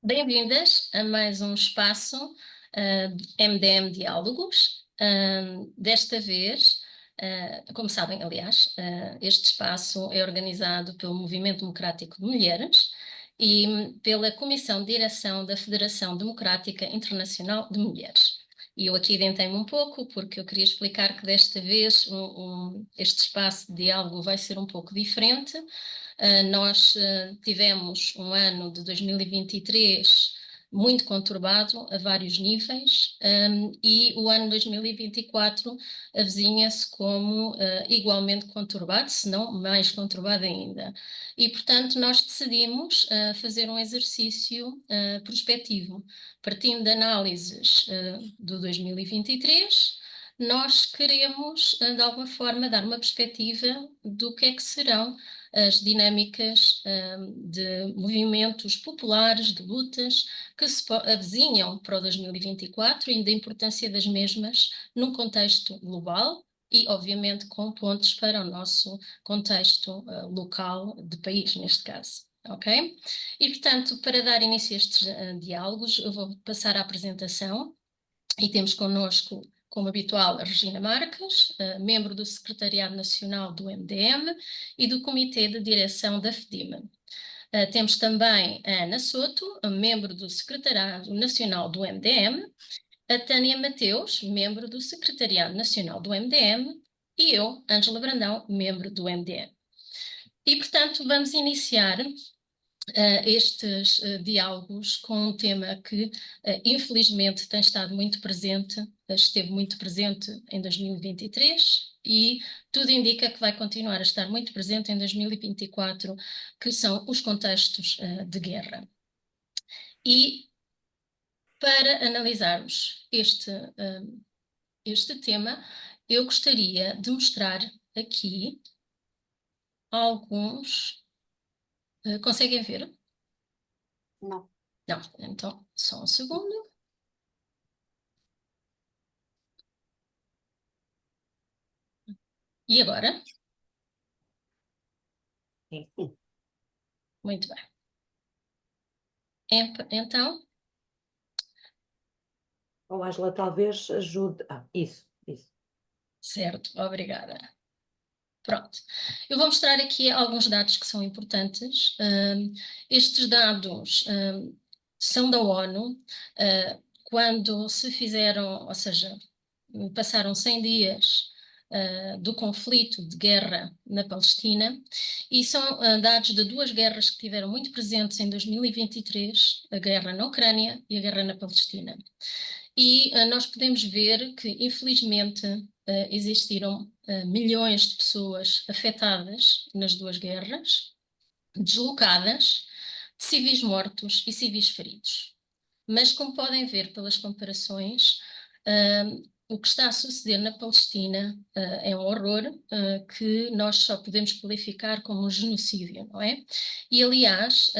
Bem-vindas a mais um espaço MDM Diálogos. Desta vez, como sabem, aliás, este espaço é organizado pelo Movimento Democrático de Mulheres e pela Comissão de Direção da Federação Democrática Internacional de Mulheres. E eu aqui adentei-me um pouco porque eu queria explicar que desta vez este espaço de diálogo vai ser um pouco diferente. Nós tivemos um ano de 2023 muito conturbado a vários níveis, e o ano 2024 avizinha-se como igualmente conturbado, se não mais conturbado ainda. E, portanto, nós decidimos fazer um exercício prospectivo. Partindo de análises do 2023, nós queremos, de alguma forma, dar uma perspectiva do que é que serão as dinâmicas de movimentos populares, de lutas, que se avizinham para o 2024 e da importância das mesmas num contexto global e, obviamente, com pontos para o nosso contexto local de país, neste caso. Ok? E, portanto, para dar início a estes diálogos, eu vou passar a apresentação e temos connosco, como habitual, a Regina Marques, membro do Secretariado Nacional do MDM e do Comitê de Direção da FDIMA. Temos também a Ana Soto, membro do Secretariado Nacional do MDM, a Tânia Mateus, membro do Secretariado Nacional do MDM, e eu, Ângela Brandão, membro do MDM. E, portanto, vamos iniciar estes diálogos com um tema que, infelizmente, tem estado muito presente, esteve muito presente em 2023 e tudo indica que vai continuar a estar muito presente em 2024, que são os contextos de guerra. E para analisarmos este tema, eu gostaria de mostrar aqui alguns... conseguem ver? Não. Não, então só um segundo. E agora? Sim. Muito bem. Então... Ou Ângela, talvez ajude. Isso. Certo, obrigada. Pronto. Eu vou mostrar aqui alguns dados que são importantes. Estes dados são da ONU. Quando se fizeram, ou seja, passaram 100 dias do conflito de guerra na Palestina, e são dados de duas guerras que tiveram muito presentes em 2023, a guerra na Ucrânia e a guerra na Palestina. E nós podemos ver que, infelizmente, existiram milhões de pessoas afetadas nas duas guerras, deslocadas, civis mortos e civis feridos. Mas, como podem ver pelas comparações, o que está a suceder na Palestina é um horror que nós só podemos qualificar como um genocídio, não é? E, aliás,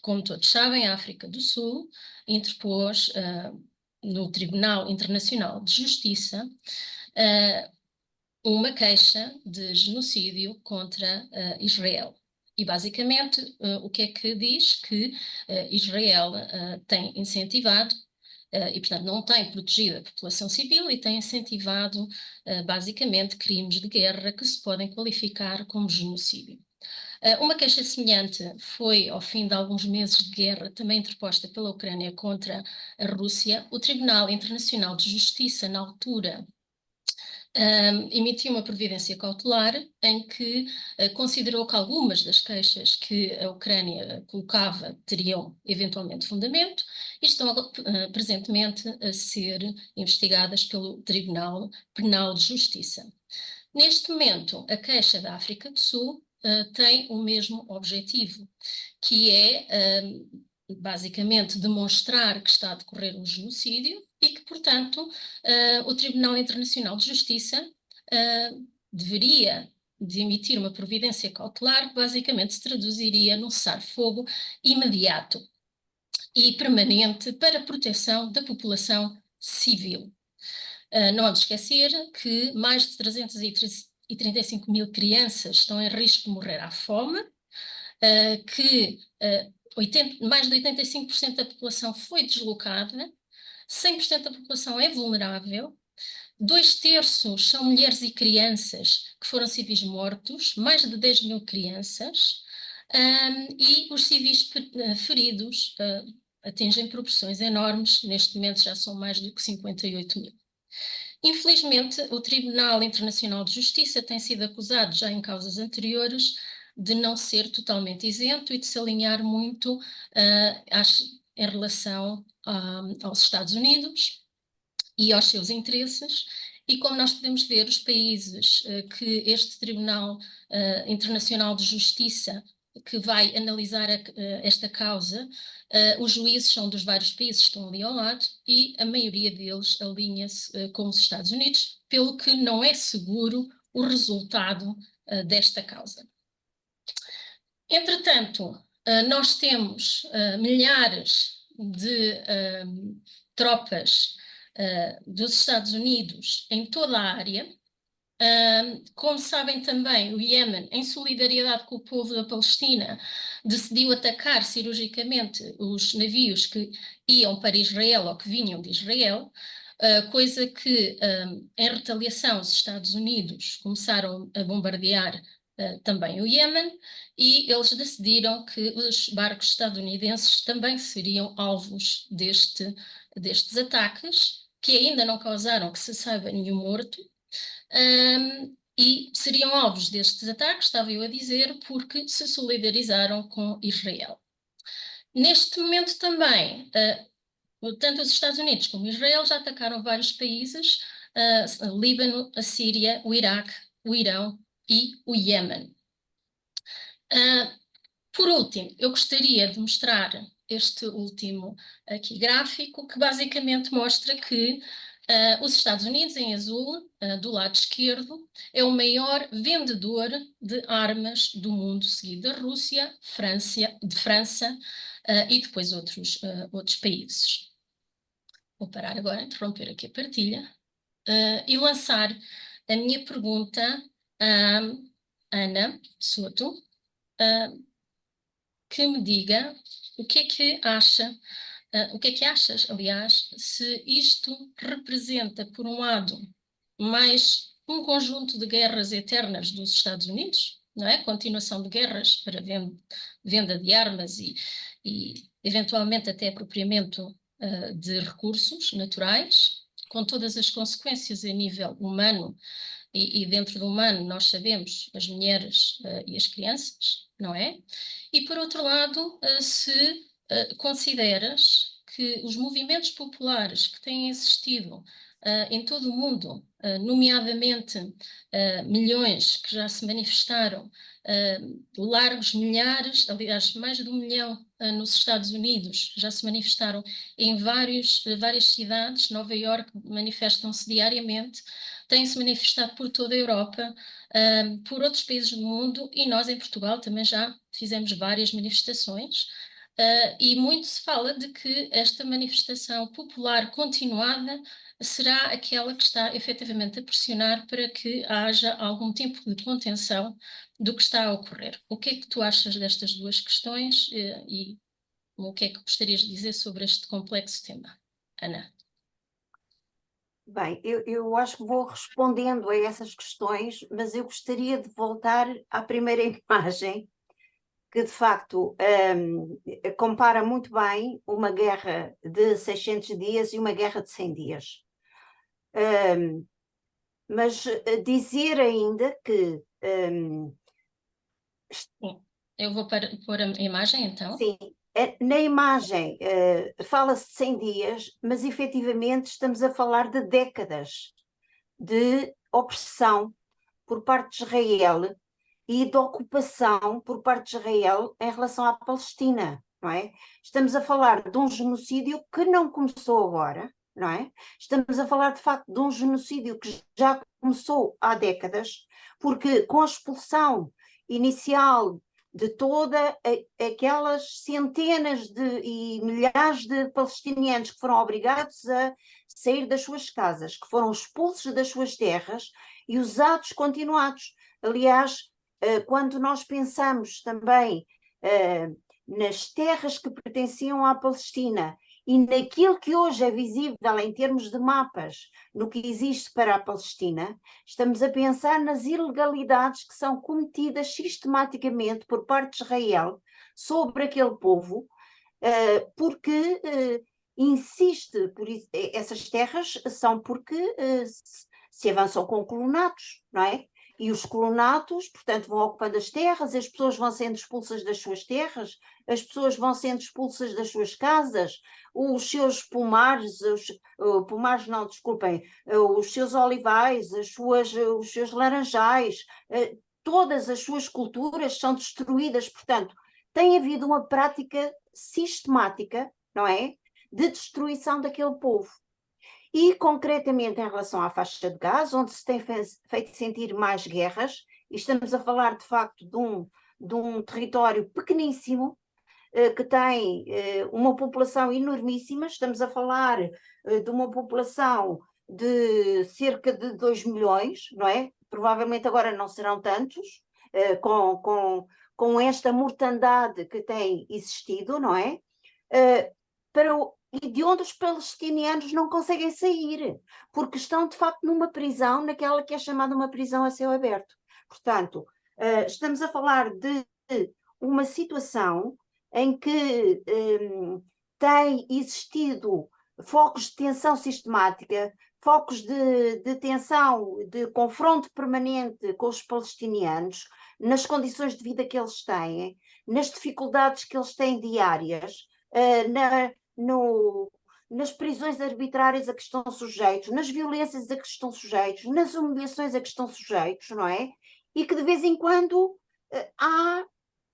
como todos sabem, a África do Sul interpôs no Tribunal Internacional de Justiça uma queixa de genocídio contra Israel. E, basicamente, o que é que diz? Que Israel tem incentivado e, portanto, não tem protegido a população civil e tem incentivado, basicamente, crimes de guerra que se podem qualificar como genocídio. Uma queixa semelhante foi, ao fim de alguns meses de guerra, também interposta pela Ucrânia contra a Rússia. O Tribunal Internacional de Justiça, na altura, emitiu uma providência cautelar em que considerou que algumas das queixas que a Ucrânia colocava teriam eventualmente fundamento e estão presentemente a ser investigadas pelo Tribunal Penal de Justiça. Neste momento, a queixa da África do Sul tem o mesmo objetivo, que é basicamente demonstrar que está a decorrer um genocídio e que, portanto, o Tribunal Internacional de Justiça deveria de emitir uma providência cautelar que basicamente se traduziria num cessar-fogo imediato e permanente para a proteção da população civil. Não há de esquecer que mais de 335 mil crianças estão em risco de morrer à fome, que mais de 85% da população foi deslocada, 100% da população é vulnerável, 2/3 são mulheres e crianças que foram civis mortos, mais de 10 mil crianças, e os civis feridos atingem proporções enormes, neste momento já são mais do que 58 mil. Infelizmente, o Tribunal Internacional de Justiça tem sido acusado, já em causas anteriores, de não ser totalmente isento e de se alinhar muito em relação aos Estados Unidos e aos seus interesses. E como nós podemos ver, os países que este Tribunal Internacional de Justiça que vai analisar esta causa, os juízes são dos vários países que estão ali ao lado e a maioria deles alinha-se com os Estados Unidos, pelo que não é seguro o resultado desta causa. Entretanto, nós temos milhares de tropas dos Estados Unidos em toda a área. Como sabem também, o Iêmen, em solidariedade com o povo da Palestina, decidiu atacar cirurgicamente os navios que iam para Israel ou que vinham de Israel, coisa que, em retaliação, os Estados Unidos começaram a bombardear também o Iêmen, e eles decidiram que os barcos estadunidenses também seriam alvos destes ataques, que ainda não causaram, que se saiba, nenhum morto. E seriam alvos destes ataques, estava eu a dizer, porque se solidarizaram com Israel. Neste momento também, tanto os Estados Unidos como Israel já atacaram vários países, Líbano, a Síria, o Iraque, o Irão e o Iêmen. Por último, eu gostaria de mostrar este último aqui gráfico, que basicamente mostra que os Estados Unidos, em azul, do lado esquerdo, é o maior vendedor de armas do mundo, seguido da Rússia, de França e depois outros países. Vou parar agora, interromper aqui a partilha e lançar a minha pergunta à Ana Soto, que me diga o que é que acha. O que é que achas, aliás, se isto representa, por um lado, mais um conjunto de guerras eternas dos Estados Unidos, não é? Continuação de guerras para venda de armas e eventualmente até apropriamento de recursos naturais, com todas as consequências a nível humano, e dentro do humano nós sabemos as mulheres e as crianças, não é? E por outro lado, se consideras que os movimentos populares que têm existido em todo o mundo, nomeadamente milhões que já se manifestaram, largos milhares, aliás, mais de 1 milhão nos Estados Unidos, já se manifestaram em várias cidades, Nova Iorque manifestam-se diariamente, têm-se manifestado por toda a Europa, por outros países do mundo, e nós em Portugal também já fizemos várias manifestações. E muito se fala de que esta manifestação popular continuada será aquela que está efetivamente a pressionar para que haja algum tipo de contenção do que está a ocorrer. O que é que tu achas destas duas questões e o que é que gostarias de dizer sobre este complexo tema? Ana. Bem, eu acho que vou respondendo a essas questões, mas eu gostaria de voltar à primeira imagem, que de facto compara muito bem uma guerra de 600 dias e uma guerra de 100 dias. Mas dizer ainda que... Sim. Eu vou pôr a imagem então. Sim, na imagem fala-se de 100 dias, mas efetivamente estamos a falar de décadas de opressão por parte de Israel e de ocupação por parte de Israel em relação à Palestina, não é? Estamos a falar de um genocídio que não começou agora, não é? Estamos a falar de facto de um genocídio que já começou há décadas, porque com a expulsão inicial de todas aquelas centenas e milhares de palestinianos que foram obrigados a sair das suas casas, que foram expulsos das suas terras, e os atos continuados. Aliás, quando nós pensamos também nas terras que pertenciam à Palestina e naquilo que hoje é visível em termos de mapas, no que existe para a Palestina, estamos a pensar nas ilegalidades que são cometidas sistematicamente por parte de Israel sobre aquele povo, porque insiste, essas terras são porque se avançam com colonatos, não é? E os colonatos, portanto, vão ocupando as terras, as pessoas vão sendo expulsas das suas terras, as pessoas vão sendo expulsas das suas casas, os seus pomares, pomares não, desculpem, os seus olivais, os seus laranjais, todas as suas culturas são destruídas, portanto, tem havido uma prática sistemática, não é? De destruição daquele povo. E, concretamente, em relação à faixa de Gaza, onde se tem feito sentir mais guerras, e estamos a falar, de facto, de um território pequeníssimo, que tem uma população enormíssima, estamos a falar de uma população de cerca de 2 milhões, não é? Provavelmente agora não serão tantos, com esta mortandade que tem existido, não é? E de onde os palestinianos não conseguem sair, porque estão de facto numa prisão, naquela que é chamada uma prisão a céu aberto. Portanto, estamos a falar de uma situação em que tem existido focos de tensão sistemática, focos de tensão, de confronto permanente com os palestinianos, nas condições de vida que eles têm, nas dificuldades que eles têm diárias, nas prisões arbitrárias a que estão sujeitos, nas violências a que estão sujeitos, nas humilhações a que estão sujeitos, não é? E que de vez em quando há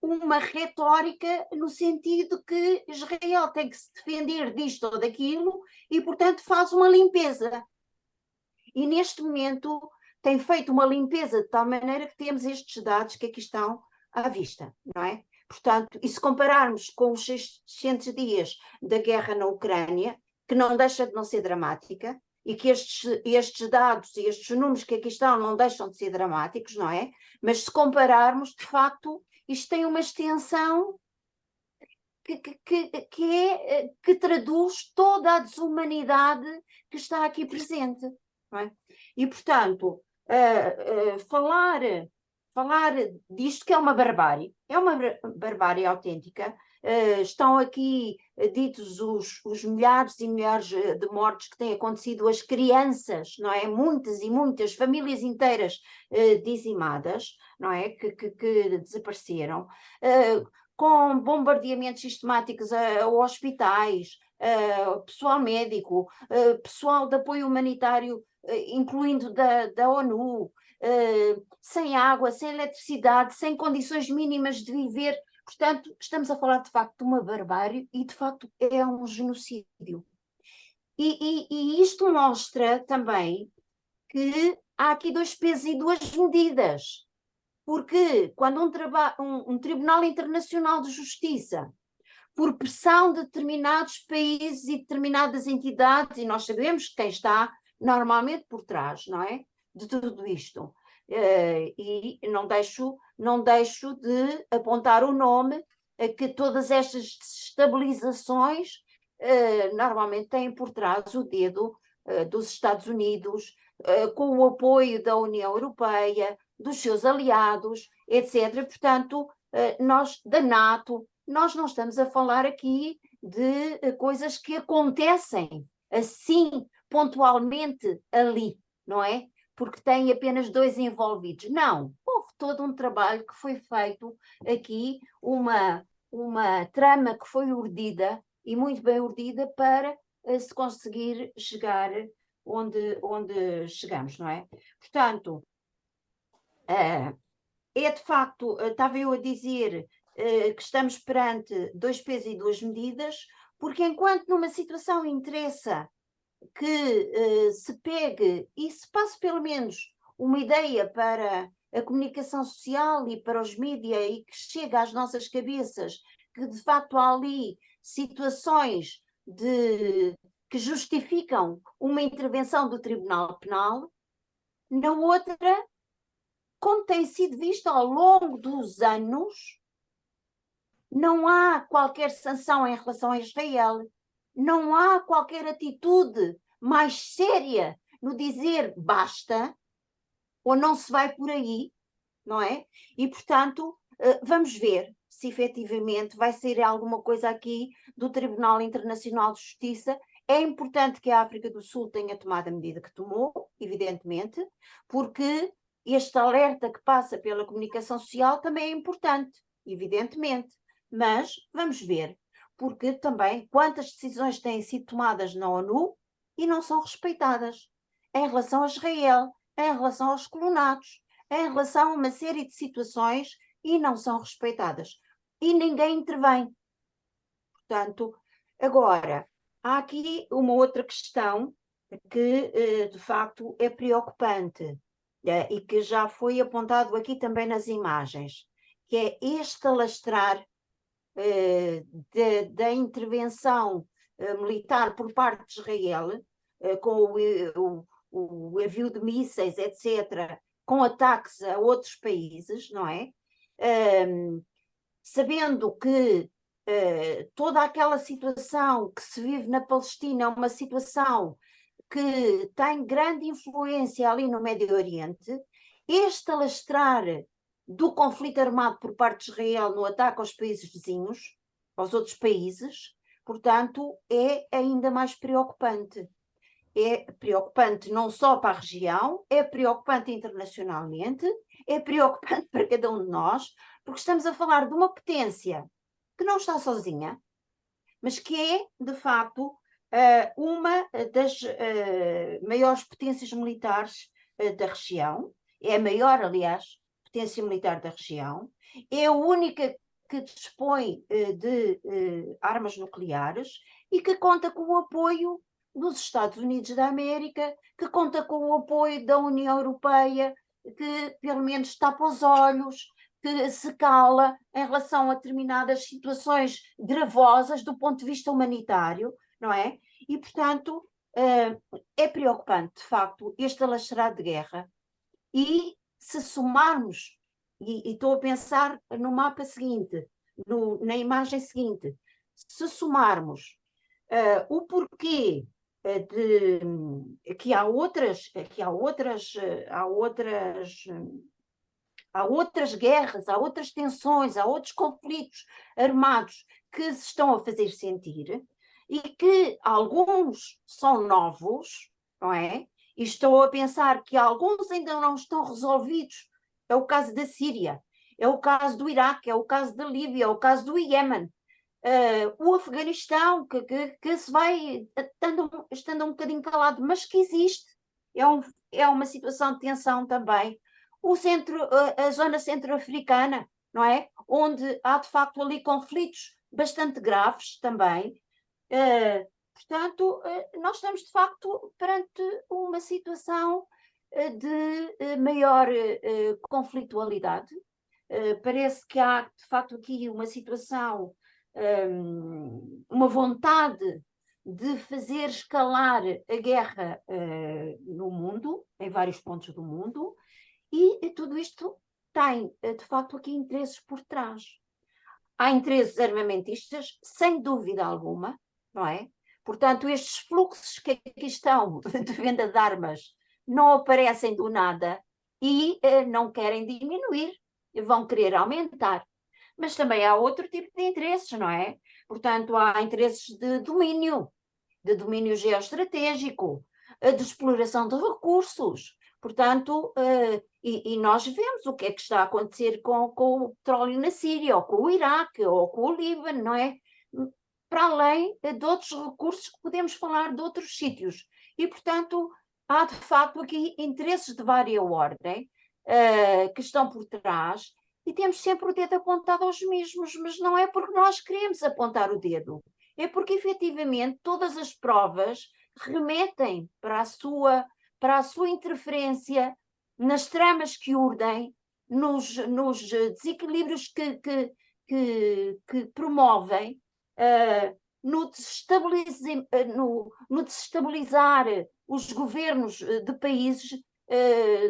uma retórica no sentido que Israel tem que se defender disto ou daquilo e, portanto, faz uma limpeza. E neste momento tem feito uma limpeza de tal maneira que temos estes dados que aqui estão à vista, não é? Portanto, e se compararmos com os 600 dias da guerra na Ucrânia, que não deixa de não ser dramática, e que estes dados e estes números que aqui estão não deixam de ser dramáticos, não é? Mas se compararmos, de facto, isto tem uma extensão que traduz toda a desumanidade que está aqui presente, não é? E, portanto, falar disto que é uma barbárie autêntica. Estão aqui ditos os milhares e milhares de mortes que têm acontecido, as crianças, não é? Muitas e muitas famílias inteiras dizimadas, não é? Que desapareceram, com bombardeamentos sistemáticos a hospitais, pessoal médico, pessoal de apoio humanitário, incluindo da ONU, sem água, sem eletricidade, sem condições mínimas de viver. Portanto, estamos a falar de facto de uma barbárie e de facto é um genocídio. E isto mostra também que há aqui dois pesos e duas medidas, porque quando um Tribunal Internacional de Justiça, por pressão de determinados países e determinadas entidades, e nós sabemos quem está normalmente por trás, não é? De tudo isto. E não deixo de apontar o nome que todas estas desestabilizações normalmente têm por trás o dedo dos Estados Unidos, com o apoio da União Europeia, dos seus aliados, etc. Portanto, da NATO, nós não estamos a falar aqui de coisas que acontecem assim, pontualmente ali, não é? Porque tem apenas 2 envolvidos. Não, houve todo um trabalho que foi feito aqui, uma trama que foi urdida, e muito bem urdida, para se conseguir chegar onde chegamos, não é? Portanto, é de facto, estava eu a dizer que estamos perante 2 pesos e 2 medidas, porque enquanto numa situação interessa que se pegue e se passe pelo menos uma ideia para a comunicação social e para os mídias e que chegue às nossas cabeças que de facto há ali situações que justificam uma intervenção do Tribunal Penal, na outra, como tem sido visto ao longo dos anos, Não há qualquer sanção em relação a Israel, não há qualquer atitude mais séria no dizer basta, ou não se vai por aí, não é? E, portanto, vamos ver se efetivamente vai sair alguma coisa aqui do Tribunal Internacional de Justiça. É importante que a África do Sul tenha tomado a medida que tomou, evidentemente, porque este alerta que passa pela comunicação social também é importante, evidentemente. Mas vamos ver, porque também quantas decisões têm sido tomadas na ONU e não são respeitadas em relação a Israel, em relação aos colonatos, em relação a uma série de situações e não são respeitadas. E ninguém intervém. Portanto, agora, há aqui uma outra questão que, de facto, é preocupante e que já foi apontado aqui também nas imagens, que é este alastrar da intervenção militar por parte de Israel, com o envio de mísseis, etc., com ataques a outros países, não é? Sabendo que toda aquela situação que se vive na Palestina é uma situação que tem grande influência ali no Médio Oriente, este alastrar do conflito armado por parte de Israel no ataque aos países vizinhos, aos outros países, portanto, é ainda mais preocupante. É preocupante não só para a região, é preocupante internacionalmente, é preocupante para cada um de nós, porque estamos a falar de uma potência que não está sozinha, mas que é, de facto, uma das maiores potências militares da região, é a maior, aliás, potência militar da região, é a única que dispõe de armas nucleares e que conta com o apoio dos Estados Unidos da América, que conta com o apoio da União Europeia, que pelo menos tapa os olhos, que se cala em relação a determinadas situações gravosas do ponto de vista humanitário, não é? E, portanto, é preocupante, de facto, este alastrar de guerra. E se somarmos, e estou a pensar no mapa seguinte, na imagem seguinte, se somarmos o porquê que há outras guerras, há outras tensões, há outros conflitos armados que se estão a fazer sentir e que alguns são novos, não é? E estou a pensar que alguns ainda não estão resolvidos. É o caso da Síria, é o caso do Iraque, é o caso da Líbia, é o caso do Iémen. O Afeganistão, que se vai estando um bocadinho calado, mas que existe. É uma situação de tensão também. A zona centro-africana, não é? Onde há, de facto, ali conflitos bastante graves também. Portanto, nós estamos, de facto, perante uma situação de maior conflitualidade. Parece que há, de facto, aqui uma situação, uma vontade de fazer escalar a guerra no mundo, em vários pontos do mundo, e tudo isto tem, de facto, aqui interesses por trás. Há interesses armamentistas, sem dúvida alguma, não é? Portanto, estes fluxos que aqui estão de venda de armas não aparecem do nada e não querem diminuir, vão querer aumentar. Mas também há outro tipo de interesses, não é? Portanto, há interesses de domínio geoestratégico, de exploração de recursos. Portanto, e nós vemos o que é que está a acontecer com o petróleo na Síria, ou com o Iraque, ou com o Líbano, não é? Para além de outros recursos que podemos falar de outros sítios. E, portanto, há de facto aqui interesses de vária ordem que estão por trás e temos sempre o dedo apontado aos mesmos, mas não é porque nós queremos apontar o dedo, é porque efetivamente todas as provas remetem para a sua interferência nas tramas que urdem, nos desequilíbrios que promovem, no desestabilizar os governos de países,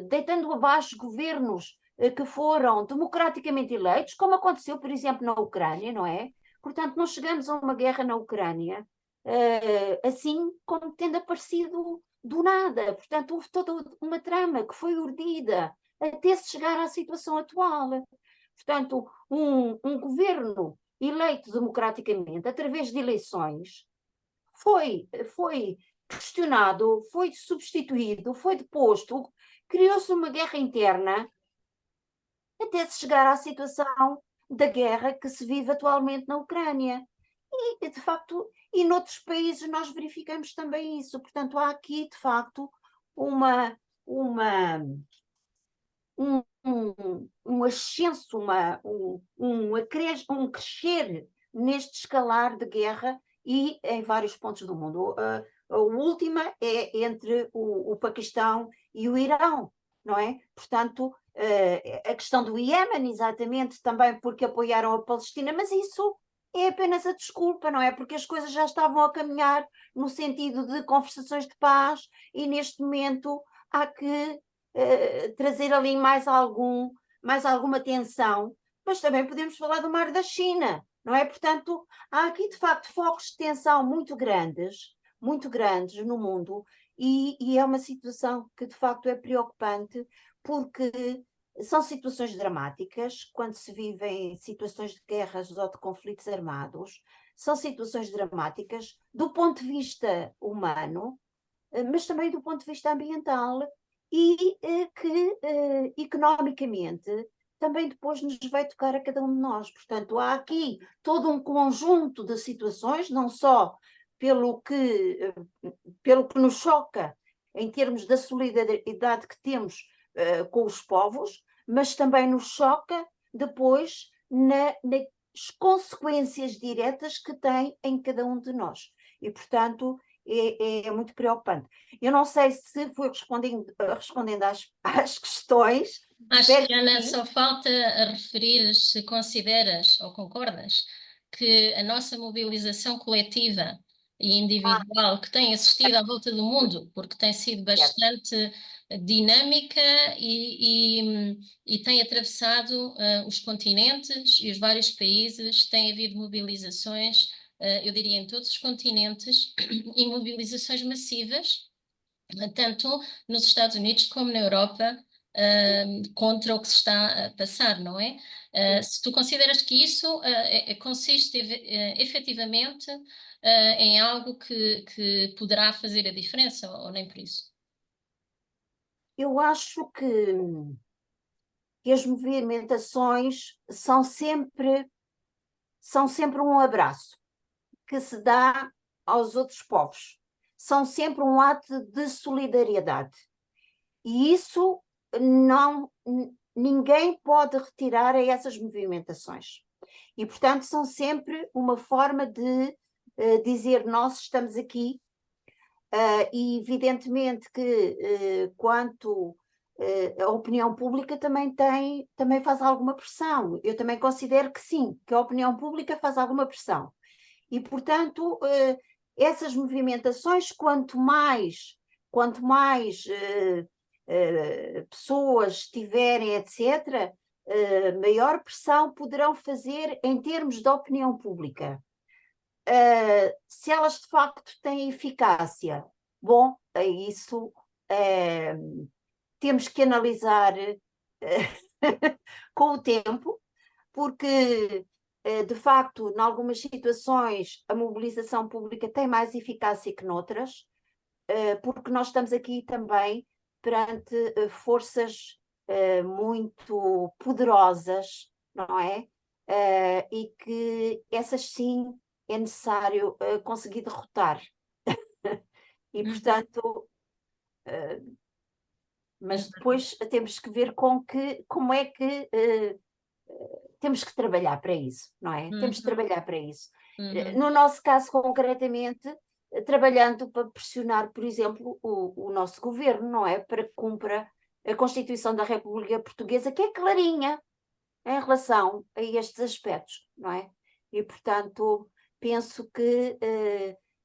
deitando abaixo governos que foram democraticamente eleitos, como aconteceu, por exemplo, na Ucrânia, não é? Portanto, não chegamos a uma guerra na Ucrânia, assim como tendo aparecido do nada. Portanto, houve toda uma trama que foi urdida até se chegar à situação atual. Portanto, um governo eleito democraticamente, através de eleições, foi questionado, foi substituído, foi deposto, criou-se uma guerra interna até se chegar à situação da guerra que se vive atualmente na Ucrânia. E, de facto, e noutros países nós verificamos também isso. Portanto, há aqui, de facto, um ascenso, um crescer neste escalar de guerra e em vários pontos do mundo. A última é entre o Paquistão e o Irão, não é? Portanto, a questão do Iémen, exatamente, também porque apoiaram a Palestina, mas isso é apenas a desculpa, não é? Porque as coisas já estavam a caminhar no sentido de conversações de paz e neste momento há que trazer ali mais alguma tensão, mas também podemos falar do Mar da China, não é? Portanto, há aqui de facto focos de tensão muito grandes no mundo e é uma situação que de facto é preocupante porque são situações dramáticas quando se vivem situações de guerras ou de conflitos armados, são situações dramáticas do ponto de vista humano, mas também do ponto de vista ambiental e que economicamente também depois nos vai tocar a cada um de nós. Portanto, há aqui todo um conjunto de situações, não só pelo que nos choca em termos da solidariedade que temos com os povos, mas também nos choca depois nas consequências diretas que tem em cada um de nós. E, portanto, é muito preocupante. Eu não sei se fui respondendo às questões. Acho que, Ana, só falta a referir se consideras ou concordas que a nossa mobilização coletiva e individual que tem assistido à volta do mundo, porque tem sido bastante dinâmica e tem atravessado os continentes e os vários países, tem havido mobilizações, eu diria, em todos os continentes, e mobilizações massivas, tanto nos Estados Unidos como na Europa, contra o que se está a passar, não é? Se tu consideras que isso consiste efetivamente em algo que poderá fazer a diferença, ou nem por isso? Eu acho que as movimentações são sempre um abraço que se dá aos outros povos. São sempre um ato de solidariedade. E isso ninguém pode retirar a essas movimentações. E, portanto, são sempre uma forma de dizer nós estamos aqui e evidentemente que quanto a opinião pública também faz alguma pressão. Eu também considero que sim, que a opinião pública faz alguma pressão. E, portanto, essas movimentações, quanto mais pessoas tiverem, etc., maior pressão poderão fazer em termos de opinião pública. Se elas de facto têm eficácia, bom, isso temos que analisar com o tempo, porque de facto, em algumas situações, a mobilização pública tem mais eficácia que noutras, porque nós estamos aqui também perante forças muito poderosas, não é? E que essas sim é necessário conseguir derrotar. E, portanto, mas depois temos que ver como é que temos que trabalhar para isso, não é? Temos que trabalhar para isso. No nosso caso, concretamente, trabalhando para pressionar, por exemplo, o nosso governo, não é? Para que cumpra a Constituição da República Portuguesa, que é clarinha em relação a estes aspectos, não é? E, portanto, penso que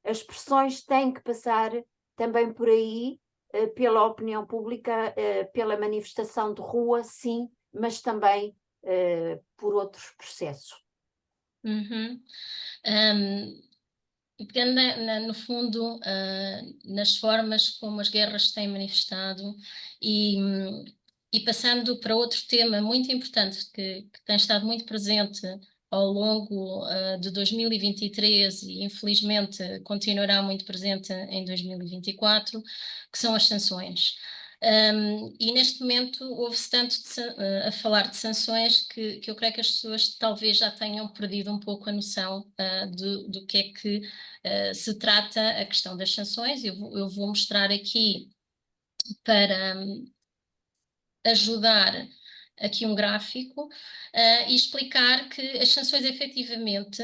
as pressões têm que passar também por aí, pela opinião pública, pela manifestação de rua, sim, mas também por outros processos. Uhum. Pegando no fundo nas formas como as guerras se têm manifestado e passando para outro tema muito importante que tem estado muito presente ao longo de 2023 e infelizmente continuará muito presente em 2024, que são as sanções. E neste momento houve-se tanto a falar de sanções que eu creio que as pessoas talvez já tenham perdido um pouco a noção do que é que se trata a questão das sanções. Eu vou mostrar aqui para ajudar aqui um gráfico e explicar que as sanções efetivamente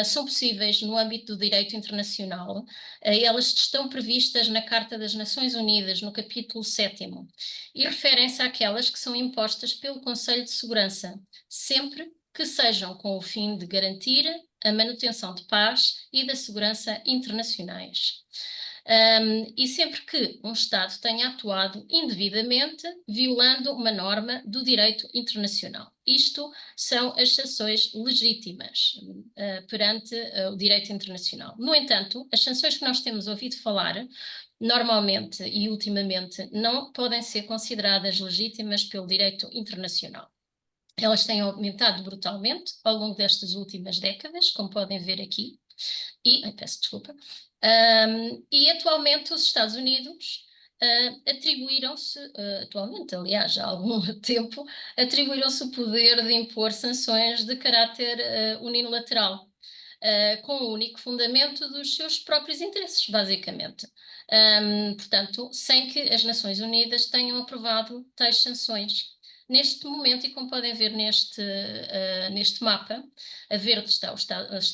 são possíveis no âmbito do direito internacional. Elas estão previstas na Carta das Nações Unidas, no capítulo 7º, e referem-se àquelas que são impostas pelo Conselho de Segurança, sempre que sejam com o fim de garantir a manutenção de paz e da segurança internacionais. E sempre que um Estado tenha atuado indevidamente, violando uma norma do direito internacional. Isto são as sanções legítimas perante o direito internacional. No entanto, as sanções que nós temos ouvido falar, normalmente e ultimamente, não podem ser consideradas legítimas pelo direito internacional. Elas têm aumentado brutalmente ao longo destas últimas décadas, como podem ver aqui, peço desculpa, e atualmente os Estados Unidos atribuíram-se, atualmente aliás há algum tempo, atribuíram-se o poder de impor sanções de caráter unilateral, com o único fundamento dos seus próprios interesses, basicamente. Portanto, sem que as Nações Unidas tenham aprovado tais sanções. Neste momento, e como podem ver neste mapa, a verde estão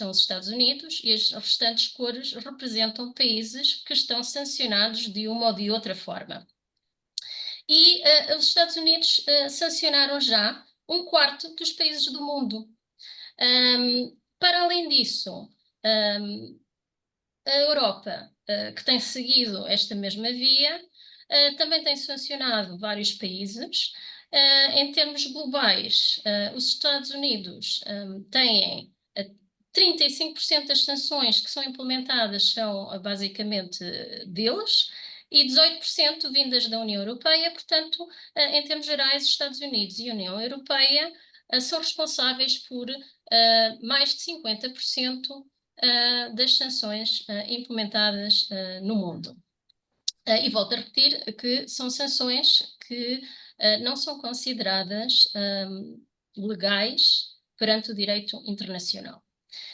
os Estados Unidos e as restantes cores representam países que estão sancionados de uma ou de outra forma. E os Estados Unidos sancionaram já 1/4 dos países do mundo. Para além disso, a Europa, que tem seguido esta mesma via, também tem sancionado vários países. Em termos globais, os Estados Unidos têm 35% das sanções que são implementadas são basicamente deles e 18% vindas da União Europeia. Portanto, em termos gerais, os Estados Unidos e a União Europeia são responsáveis por mais de 50% das sanções implementadas no mundo. E volto a repetir que são sanções que não são consideradas legais perante o direito internacional.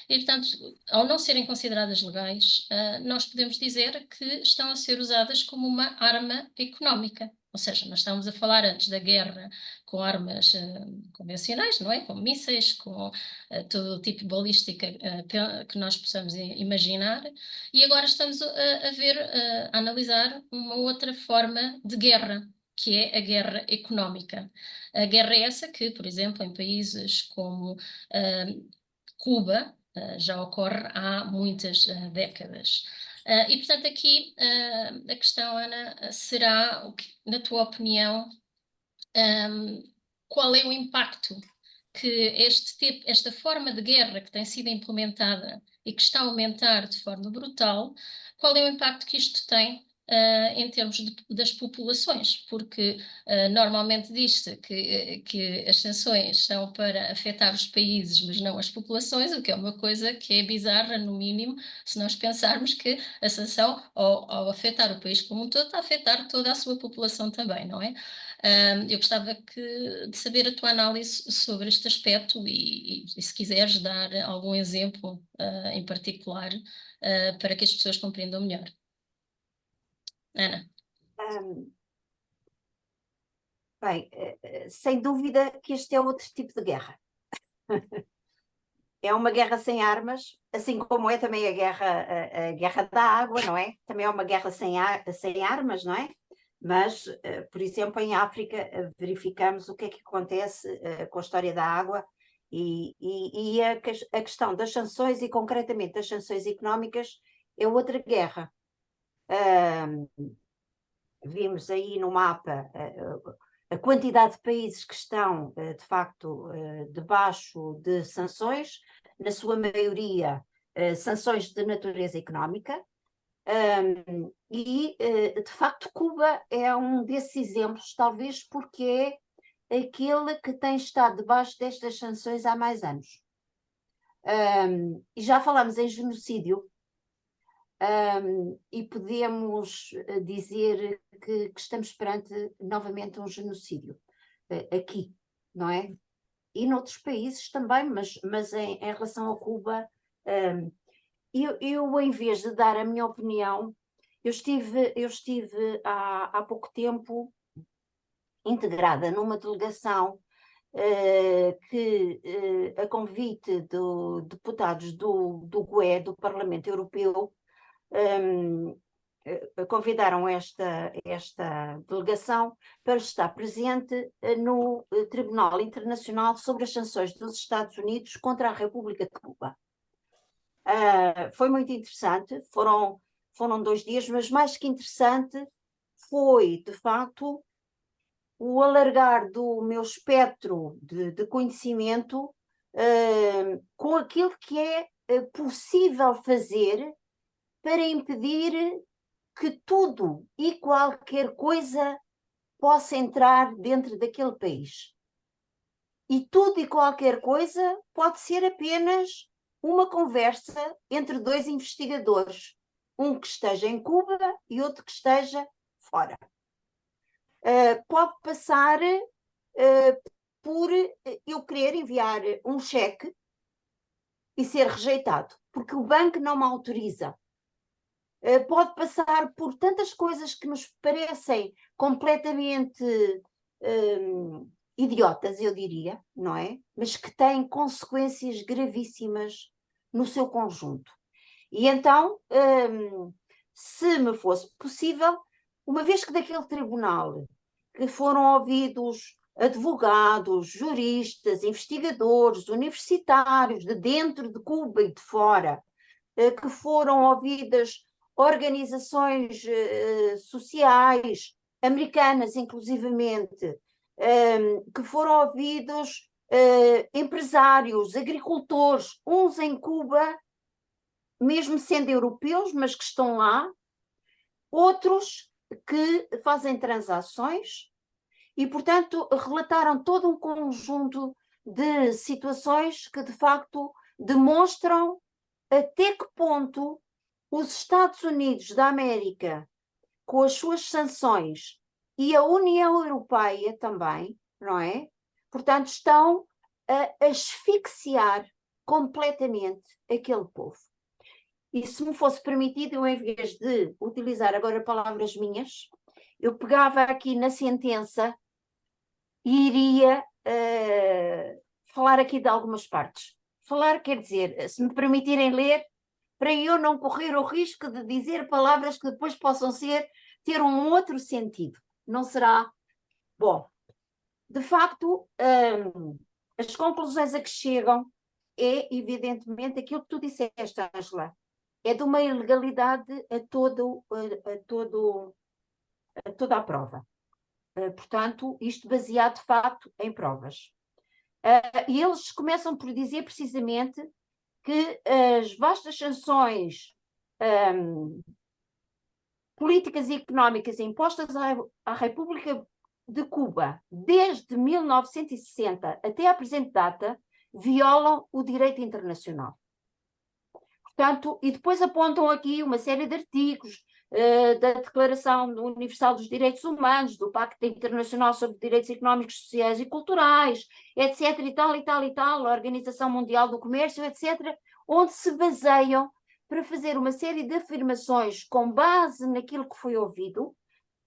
E, portanto, ao não serem consideradas legais, nós podemos dizer que estão a ser usadas como uma arma económica. Ou seja, nós estávamos a falar antes da guerra com armas convencionais, não é? Com mísseis, com todo o tipo de balística que nós possamos imaginar. E agora estamos a analisar uma outra forma de guerra, que é a guerra económica. A guerra é essa que, por exemplo, em países como Cuba, já ocorre há muitas décadas. E, portanto, aqui a questão, Ana, será, na tua opinião, qual é o impacto que esta forma de guerra que tem sido implementada e que está a aumentar de forma brutal, qual é o impacto que isto tem em termos das populações? Porque normalmente diz-se que as sanções são para afetar os países, mas não as populações, o que é uma coisa que é bizarra, no mínimo, se nós pensarmos que a sanção, ao afetar o país como um todo, está a afetar toda a sua população também, não é? Eu gostava de saber a tua análise sobre este aspecto e se quiseres dar algum exemplo em particular para que as pessoas compreendam melhor. Ana. Bem, sem dúvida que este é outro tipo de guerra. É uma guerra sem armas, assim como é também a guerra da água, não é? Também é uma guerra sem armas, não é? Mas, por exemplo, em África verificamos o que é que acontece com a história da água e a questão das sanções e concretamente das sanções económicas é outra guerra. Vimos aí no mapa a quantidade de países que estão, de facto, debaixo de sanções, na sua maioria, sanções de natureza económica, e, de facto, Cuba é um desses exemplos, talvez porque é aquele que tem estado debaixo destas sanções há mais anos. E já falamos em genocídio, e podemos dizer que estamos perante novamente um genocídio aqui, não é? E noutros países também, mas em relação a Cuba, eu, em vez de dar a minha opinião, eu estive há pouco tempo integrada numa delegação que, a convite dos deputados do GUE, do Parlamento Europeu, convidaram esta delegação para estar presente no Tribunal Internacional sobre as sanções dos Estados Unidos contra a República de Cuba. Foi muito interessante, foram 2 dias, mas mais que interessante foi, de facto, o alargar do meu espectro de conhecimento com aquilo que é possível fazer para impedir que tudo e qualquer coisa possa entrar dentro daquele país. E tudo e qualquer coisa pode ser apenas uma conversa entre 2 investigadores, um que esteja em Cuba e outro que esteja fora. Pode passar por eu querer enviar um cheque e ser rejeitado, porque o banco não me autoriza. Pode passar por tantas coisas que nos parecem completamente idiotas, eu diria, não é? Mas que têm consequências gravíssimas no seu conjunto. E então, se me fosse possível, uma vez que daquele tribunal que foram ouvidos advogados, juristas, investigadores, universitários, de dentro de Cuba e de fora, que foram ouvidas organizações sociais, americanas inclusivamente, que foram ouvidos empresários, agricultores, uns em Cuba, mesmo sendo europeus, mas que estão lá, outros que fazem transações e, portanto, relataram todo um conjunto de situações que, de facto, demonstram até que ponto os Estados Unidos da América, com as suas sanções, e a União Europeia também, não é? Portanto, estão a asfixiar completamente aquele povo. E se me fosse permitido, eu, em vez de utilizar agora palavras minhas, eu pegava aqui na sentença e iria falar aqui de algumas partes. Falar quer dizer, se me permitirem ler, para eu não correr o risco de dizer palavras que depois possam ter um outro sentido. Não será? Bom, de facto, as conclusões a que chegam é, evidentemente, aquilo que tu disseste, Ângela, é de uma ilegalidade a toda a prova. Portanto, isto baseado, de facto, em provas. E eles começam por dizer, precisamente, que as vastas sanções políticas e económicas impostas à República de Cuba desde 1960 até à presente data violam o direito internacional. Portanto, e depois apontam aqui uma série de artigos da Declaração Universal dos Direitos Humanos, do Pacto Internacional sobre Direitos Económicos, Sociais e Culturais, etc. e tal, a Organização Mundial do Comércio, etc., onde se baseiam para fazer uma série de afirmações com base naquilo que foi ouvido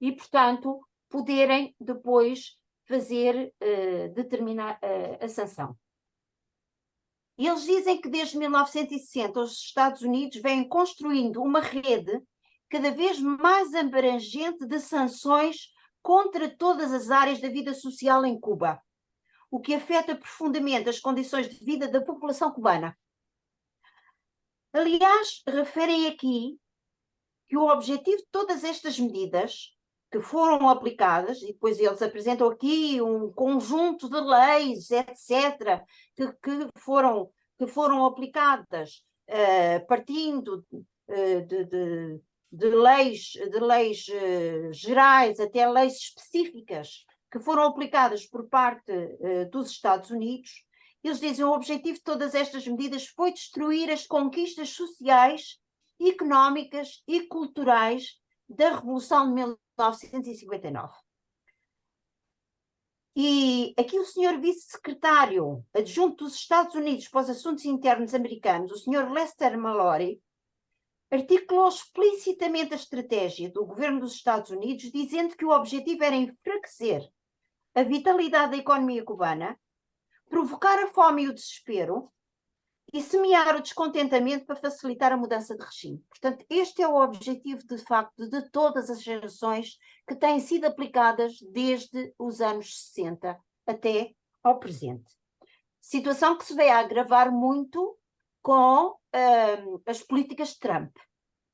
e, portanto, poderem depois fazer, determinar a sanção. E eles dizem que desde 1960 os Estados Unidos vêm construindo uma rede cada vez mais abrangente de sanções contra todas as áreas da vida social em Cuba, o que afeta profundamente as condições de vida da população cubana. Aliás, referem aqui que o objetivo de todas estas medidas que foram aplicadas, e depois eles apresentam aqui um conjunto de leis, etc., que foram aplicadas partindo de leis gerais até leis específicas que foram aplicadas por parte dos Estados Unidos. Eles dizem: o objetivo de todas estas medidas foi destruir as conquistas sociais, económicas e culturais da Revolução de 1959. E aqui o senhor vice-secretário adjunto dos Estados Unidos para os Assuntos Internos americanos, o senhor Lester Mallory, articulou explicitamente a estratégia do governo dos Estados Unidos, dizendo que o objetivo era enfraquecer a vitalidade da economia cubana, provocar a fome e o desespero e semear o descontentamento para facilitar a mudança de regime. Portanto, este é o objetivo, de facto, de todas as gerações que têm sido aplicadas desde os anos 60 até ao presente. Situação que se veio a agravar muito com as políticas de Trump,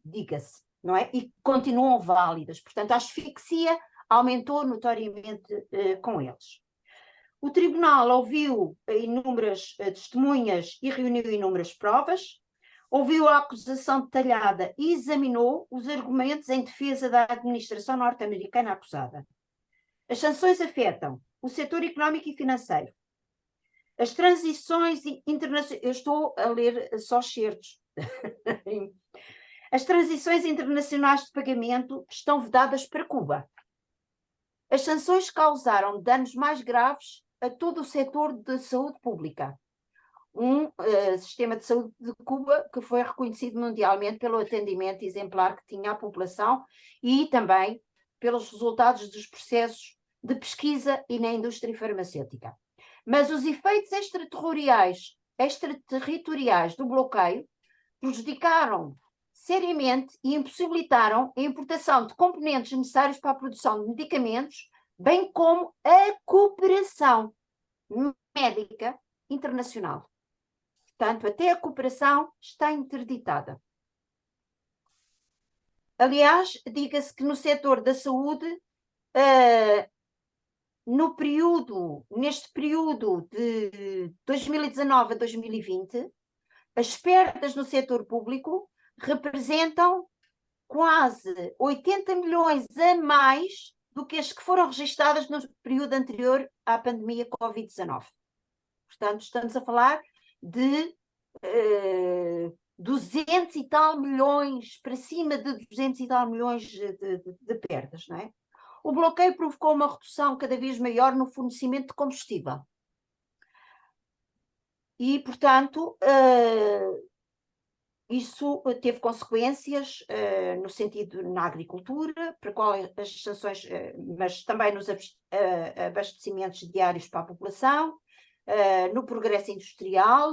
diga-se, não é? E continuam válidas. Portanto, a asfixia aumentou notoriamente com eles. O tribunal ouviu inúmeras testemunhas e reuniu inúmeras provas, ouviu a acusação detalhada e examinou os argumentos em defesa da administração norte-americana acusada. As sanções afetam o setor económico e financeiro, as transições internacionais. Eu estou a ler só certos. As transições internacionais de pagamento estão vedadas para Cuba. As sanções causaram danos mais graves a todo o setor de saúde pública. Sistema de saúde de Cuba que foi reconhecido mundialmente pelo atendimento exemplar que tinha à população e também pelos resultados dos processos de pesquisa e na indústria farmacêutica. Mas os efeitos extraterritoriais do bloqueio prejudicaram seriamente e impossibilitaram a importação de componentes necessários para a produção de medicamentos, bem como a cooperação médica internacional. Portanto, até a cooperação está interditada. Aliás, diga-se que no setor da saúde, neste período de 2019 a 2020, as perdas no setor público representam quase 80 milhões a mais do que as que foram registadas no período anterior à pandemia Covid-19. Portanto, estamos a falar de 200 e tal milhões, para cima de 200 e tal milhões de perdas, não é? O bloqueio provocou uma redução cada vez maior no fornecimento de combustível. E, portanto, isso teve consequências no sentido na agricultura, para a qual as sanções, mas também nos abastecimentos diários para a população, no progresso industrial,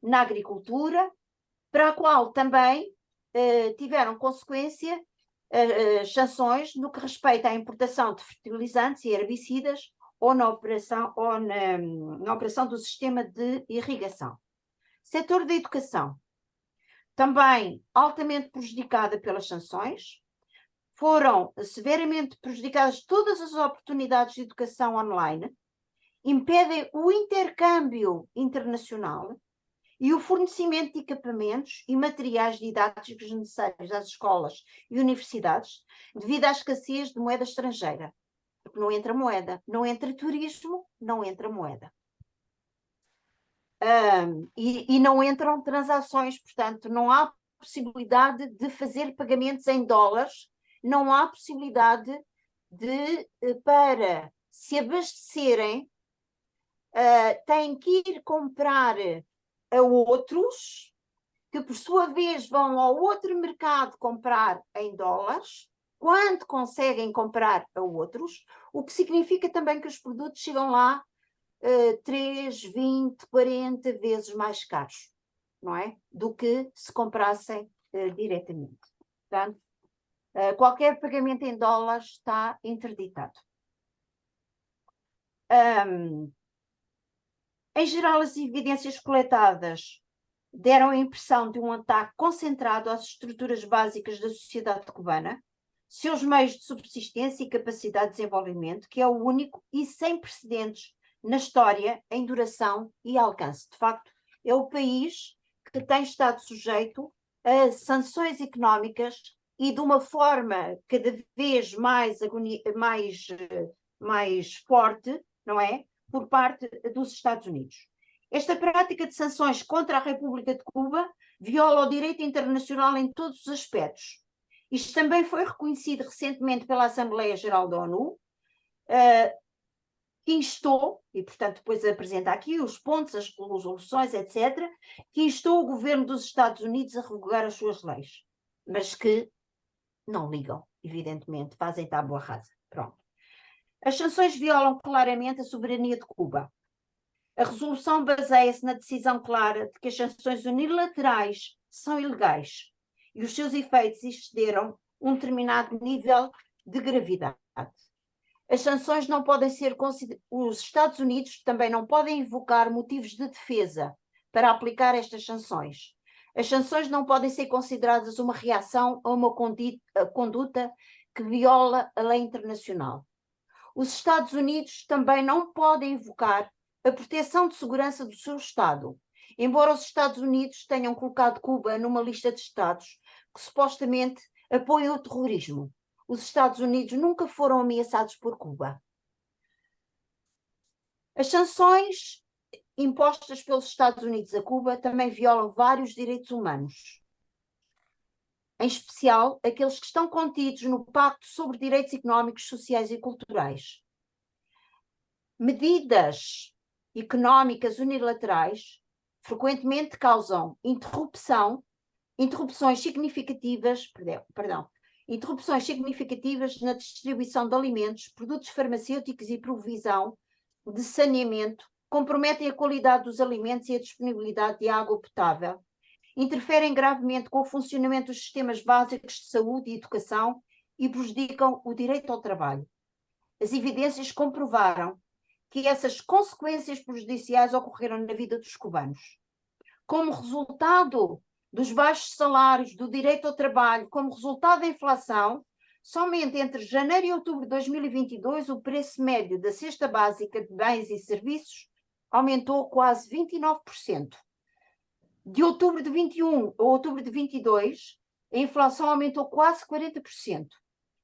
na agricultura, para a qual também tiveram consequência as sanções no que respeita à importação de fertilizantes e herbicidas ou na operação do sistema de irrigação. Setor da educação, também altamente prejudicada pelas sanções, foram severamente prejudicadas todas as oportunidades de educação online, impedem o intercâmbio internacional e o fornecimento de equipamentos e materiais didáticos necessários às escolas e universidades devido à escassez de moeda estrangeira. Porque não entra moeda, não entra turismo, não entra moeda. E não entram transações, portanto, não há possibilidade de fazer pagamentos em dólares, não há possibilidade para se abastecerem, têm que ir comprar a outros, que por sua vez vão ao outro mercado comprar em dólares, quando conseguem comprar a outros, o que significa também que os produtos chegam lá 3, 20, 40 vezes mais caros, não é? Do que se comprassem diretamente. Portanto, qualquer pagamento em dólares está interditado. Em geral, as evidências coletadas deram a impressão de um ataque concentrado às estruturas básicas da sociedade cubana, seus meios de subsistência e capacidade de desenvolvimento, que é o único e sem precedentes na história em duração e alcance. De facto, é o país que tem estado sujeito a sanções económicas e de uma forma cada vez mais forte, não é? Por parte dos Estados Unidos. Esta prática de sanções contra a República de Cuba viola o direito internacional em todos os aspectos. Isto também foi reconhecido recentemente pela Assembleia Geral da ONU, que instou, e portanto depois apresenta aqui os pontos, as resoluções, etc., que instou o governo dos Estados Unidos a revogar as suas leis, mas que não ligam, evidentemente, fazem tábua rasa. Pronto. As sanções violam claramente a soberania de Cuba. A resolução baseia-se na decisão clara de que as sanções unilaterais são ilegais e os seus efeitos excederam um determinado nível de gravidade. As sanções não podem ser os Estados Unidos também não podem invocar motivos de defesa para aplicar estas sanções. As sanções não podem ser consideradas uma reação a uma conduta que viola a lei internacional. Os Estados Unidos também não podem invocar a proteção de segurança do seu Estado, embora os Estados Unidos tenham colocado Cuba numa lista de Estados que supostamente apoiam o terrorismo. Os Estados Unidos nunca foram ameaçados por Cuba. As sanções impostas pelos Estados Unidos a Cuba também violam vários direitos humanos, em especial aqueles que estão contidos no Pacto sobre Direitos Económicos, Sociais e Culturais. Medidas económicas unilaterais frequentemente causam interrupções significativas na distribuição de alimentos, produtos farmacêuticos e provisão de saneamento, comprometem a qualidade dos alimentos e a disponibilidade de água potável, interferem gravemente com o funcionamento dos sistemas básicos de saúde e educação e prejudicam o direito ao trabalho. As evidências comprovaram que essas consequências prejudiciais ocorreram na vida dos cubanos. Como resultado dos baixos salários, do direito ao trabalho, como resultado da inflação, somente entre janeiro e outubro de 2022 o preço médio da cesta básica de bens e serviços aumentou quase 29%. De outubro de 21 a outubro de 22, a inflação aumentou quase 40%.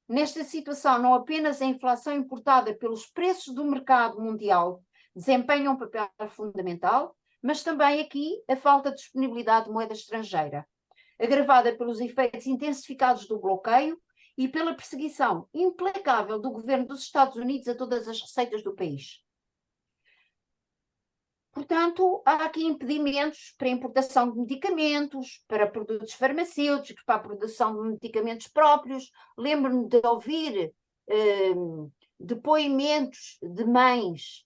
Nesta situação, não apenas a inflação importada pelos preços do mercado mundial desempenha um papel fundamental, mas também aqui a falta de disponibilidade de moeda estrangeira, agravada pelos efeitos intensificados do bloqueio e pela perseguição implacável do governo dos Estados Unidos a todas as receitas do país. Portanto, há aqui impedimentos para a importação de medicamentos, para produtos farmacêuticos, para a produção de medicamentos próprios. Lembro-me de ouvir depoimentos de mães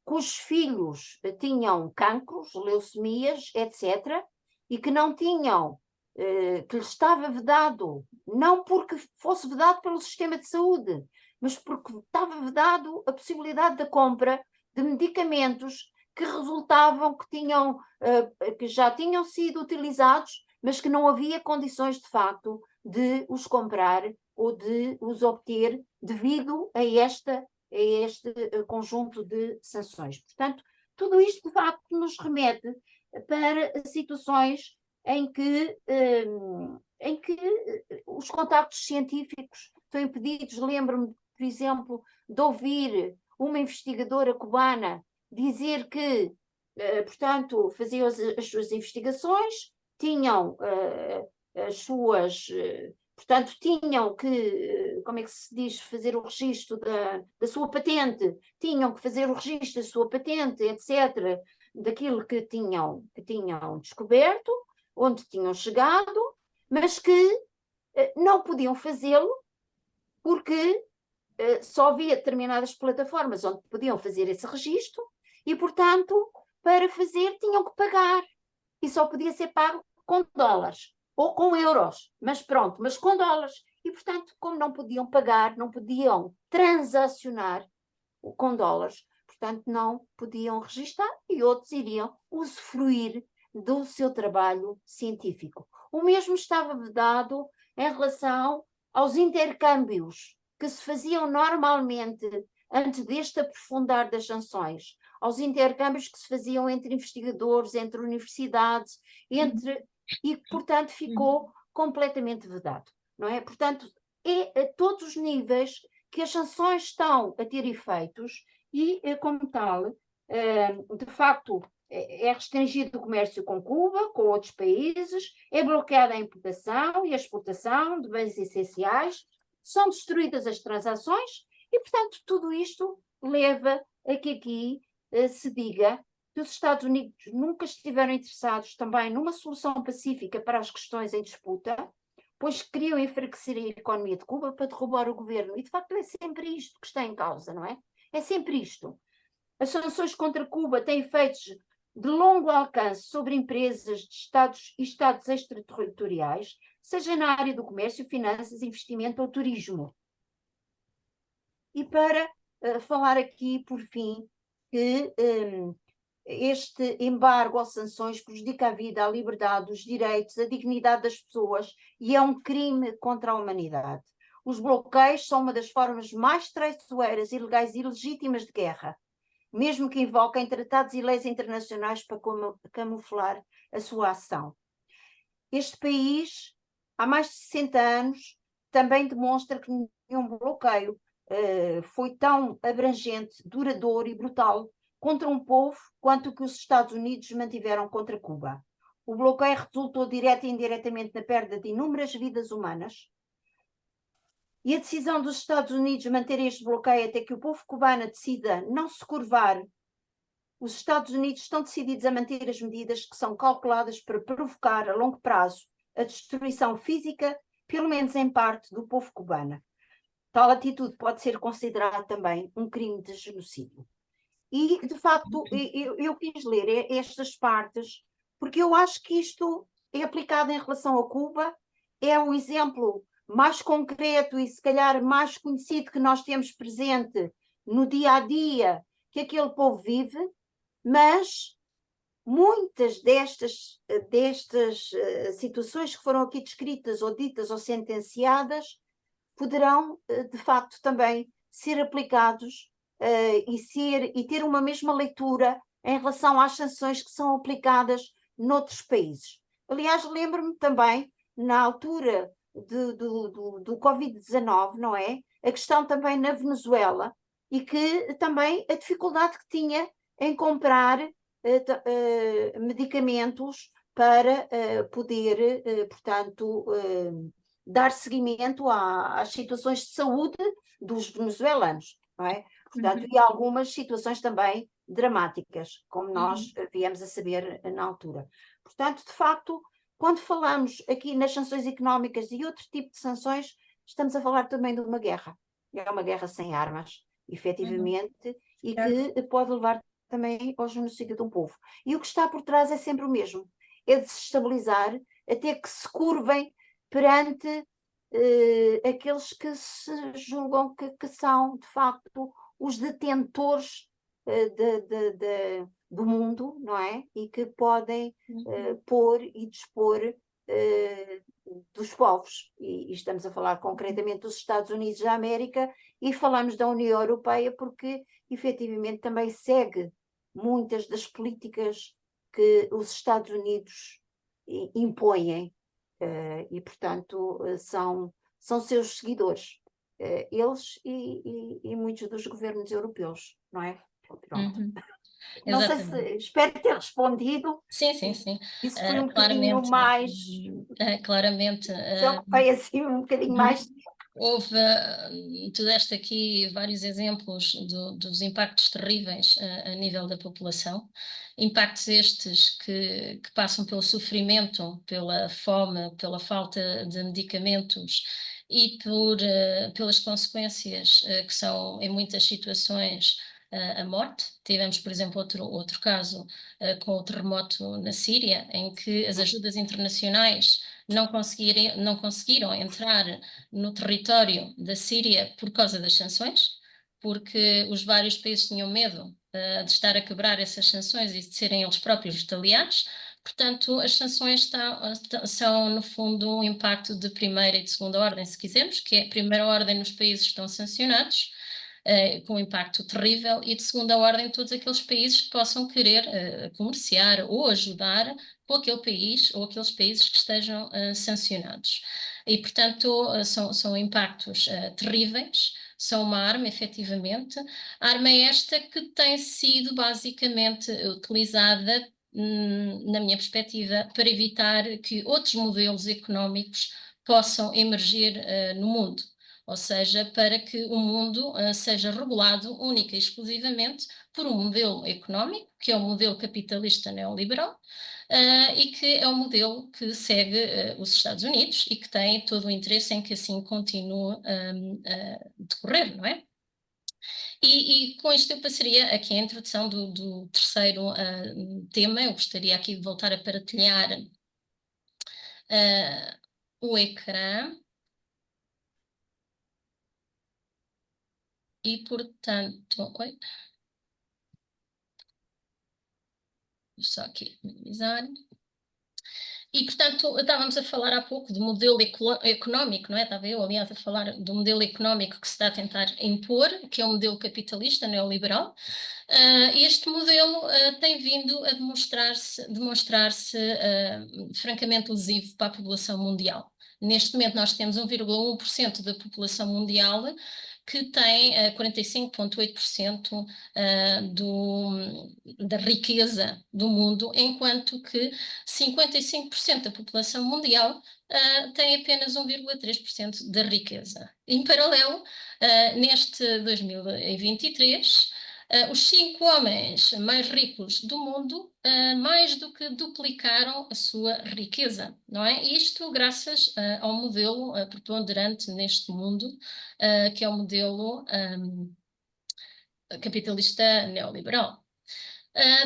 cujos filhos tinham cancros, leucemias, etc., e que não tinham, que lhes estava vedado, não porque fosse vedado pelo sistema de saúde, mas porque estava vedado a possibilidade da compra de medicamentos que resultavam que já tinham sido utilizados, mas que não havia condições de facto de os comprar ou de os obter devido a este conjunto de sanções. Portanto, tudo isto de facto nos remete para situações em que os contactos científicos estão impedidos. Lembro-me, por exemplo, de ouvir uma investigadora cubana dizer que, portanto, faziam as suas investigações, tinham as suas... Portanto, tinham que, como é que se diz, fazer o registro da sua patente, tinham que fazer o registro da sua patente, etc., daquilo que tinham descoberto, onde tinham chegado, mas que não podiam fazê-lo porque só havia determinadas plataformas onde podiam fazer esse registro e, portanto, para fazer tinham que pagar. E só podia ser pago com dólares ou com euros. Mas pronto, mas com dólares. E, portanto, como não podiam pagar, não podiam transacionar com dólares, portanto, não podiam registar e outros iriam usufruir do seu trabalho científico. O mesmo estava vedado em relação aos intercâmbios que se faziam normalmente antes deste aprofundar das sanções, aos intercâmbios que se faziam entre investigadores, entre universidades, e que, portanto, ficou completamente vedado, não é? Portanto, é a todos os níveis que as sanções estão a ter efeitos e, como tal, de facto, é restringido o comércio com Cuba, com outros países, é bloqueada a importação e a exportação de bens essenciais, são destruídas as transações e, portanto, tudo isto leva a que aqui se diga que os Estados Unidos nunca estiveram interessados também numa solução pacífica para as questões em disputa, pois queriam enfraquecer a economia de Cuba para derrubar o governo. E, de facto, é sempre isto que está em causa, não é? É sempre isto. As sanções contra Cuba têm efeitos de longo alcance sobre empresas de estados e estados extraterritoriais, seja na área do comércio, finanças, investimento ou turismo. E para falar aqui, por fim, que este embargo ou sanções prejudica a vida, a liberdade, os direitos, a dignidade das pessoas e é um crime contra a humanidade. Os bloqueios são uma das formas mais traiçoeiras, ilegais e ilegítimas de guerra, mesmo que invoquem tratados e leis internacionais para camuflar a sua ação. Este país, há mais de 60 anos, também demonstra que nenhum bloqueio foi tão abrangente, duradouro e brutal contra um povo quanto o que os Estados Unidos mantiveram contra Cuba. O bloqueio resultou direta e indiretamente na perda de inúmeras vidas humanas e a decisão dos Estados Unidos manter este bloqueio até que o povo cubano decida não se curvar. Os Estados Unidos estão decididos a manter as medidas que são calculadas para provocar a longo prazo a destruição física, pelo menos em parte, do povo cubano. Tal atitude pode ser considerada também um crime de genocídio. E, de facto, eu quis ler estas partes porque eu acho que isto é aplicado em relação a Cuba, é o exemplo mais concreto e, se calhar, mais conhecido que nós temos presente no dia a dia que aquele povo vive, mas muitas destas situações que foram aqui descritas ou ditas ou sentenciadas poderão, de facto, também ser aplicados e ter uma mesma leitura em relação às sanções que são aplicadas noutros países. Aliás, lembro-me também, na altura do Covid-19, não é? A questão também na Venezuela e que também a dificuldade que tinha em comprar medicamentos para poder, portanto, dar seguimento às situações de saúde dos venezuelanos, não é? Portanto, e algumas situações também dramáticas, como nós viemos a saber na altura. Portanto, de facto, quando falamos aqui nas sanções económicas e outro tipo de sanções, estamos a falar também de uma guerra. É uma guerra sem armas, efetivamente, e que pode levar também ao genocídio de um povo. E o que está por trás é sempre o mesmo, é desestabilizar até que se curvem perante aqueles que se julgam que são, de facto, os detentores do mundo, não é? E que podem pôr e dispor dos povos. E estamos a falar concretamente dos Estados Unidos da América e falamos da União Europeia porque, efetivamente, também segue muitas das políticas que os Estados Unidos impõem e, portanto, são seus seguidores, eles e muitos dos governos europeus, não é? Não sei se, espero ter respondido. Sim, sim, sim. Isso foi um bocadinho mais... Claramente. Foi assim um bocadinho mais... Houve, tu deste aqui vários exemplos dos impactos terríveis a nível da população, impactos estes que passam pelo sofrimento, pela fome, pela falta de medicamentos e pelas consequências que são, em muitas situações, a morte. Tivemos, por exemplo, outro caso com o terremoto na Síria, em que as ajudas internacionais não conseguiram entrar no território da Síria por causa das sanções, porque os vários países tinham medo de estar a quebrar essas sanções e de serem eles próprios retaliados, Portanto, as sanções são, no fundo, um impacto de primeira e de segunda ordem, se quisermos, que é primeira ordem nos países que estão sancionados, com um impacto terrível, e de segunda ordem todos aqueles países que possam querer comerciar ou ajudar com aquele país ou aqueles países que estejam sancionados. E, portanto, são impactos terríveis, são uma arma, efetivamente. Arma esta que tem sido basicamente utilizada, na minha perspectiva, para evitar que outros modelos económicos possam emergir no mundo. Ou seja, para que o mundo seja regulado única e exclusivamente por um modelo económico, que é o modelo capitalista neoliberal, e que é o modelo que segue os Estados Unidos e que tem todo o interesse em que assim continue a decorrer, não é? E com isto eu passaria aqui a introdução do terceiro tema. Eu gostaria aqui de voltar a partilhar o ecrã. E, portanto, só aqui minimizar. E, portanto, estávamos a falar há pouco do modelo económico, não é? Estava eu, aliás, a falar do modelo económico que se está a tentar impor, que é o modelo capitalista neoliberal. Este modelo tem vindo a demonstrar-se francamente lesivo para a população mundial. Neste momento nós temos 1,1% da população mundial que tem 45,8% da riqueza do mundo, enquanto que 55% da população mundial tem apenas 1,3% da riqueza. Em paralelo, neste 2023, os 5 homens mais ricos do mundo mais do que duplicaram a sua riqueza, não é? Isto graças ao modelo preponderante neste mundo, que é o modelo capitalista neoliberal.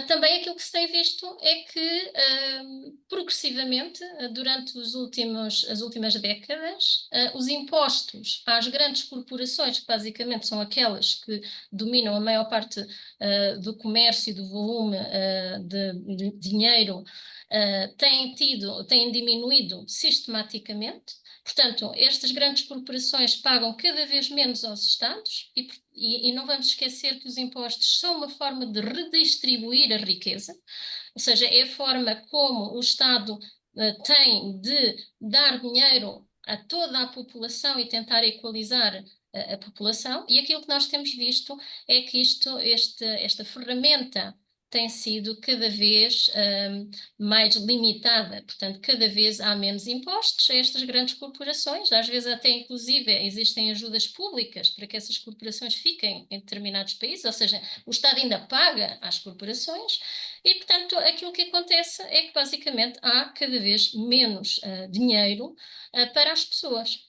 Também aquilo que se tem visto é que, progressivamente, durante as últimas décadas, os impostos às grandes corporações, que basicamente são aquelas que dominam a maior parte do comércio e do volume de dinheiro, têm diminuído sistematicamente. Portanto, estas grandes corporações pagam cada vez menos aos Estados e não vamos esquecer que os impostos são uma forma de redistribuir a riqueza, ou seja, é a forma como o Estado tem de dar dinheiro a toda a população e tentar equalizar a população, e aquilo que nós temos visto é que esta ferramenta tem sido cada vez mais limitada, portanto, cada vez há menos impostos a estas grandes corporações, às vezes até inclusive existem ajudas públicas para que essas corporações fiquem em determinados países, ou seja, o Estado ainda paga às corporações e, portanto, aquilo que acontece é que basicamente há cada vez menos dinheiro para as pessoas.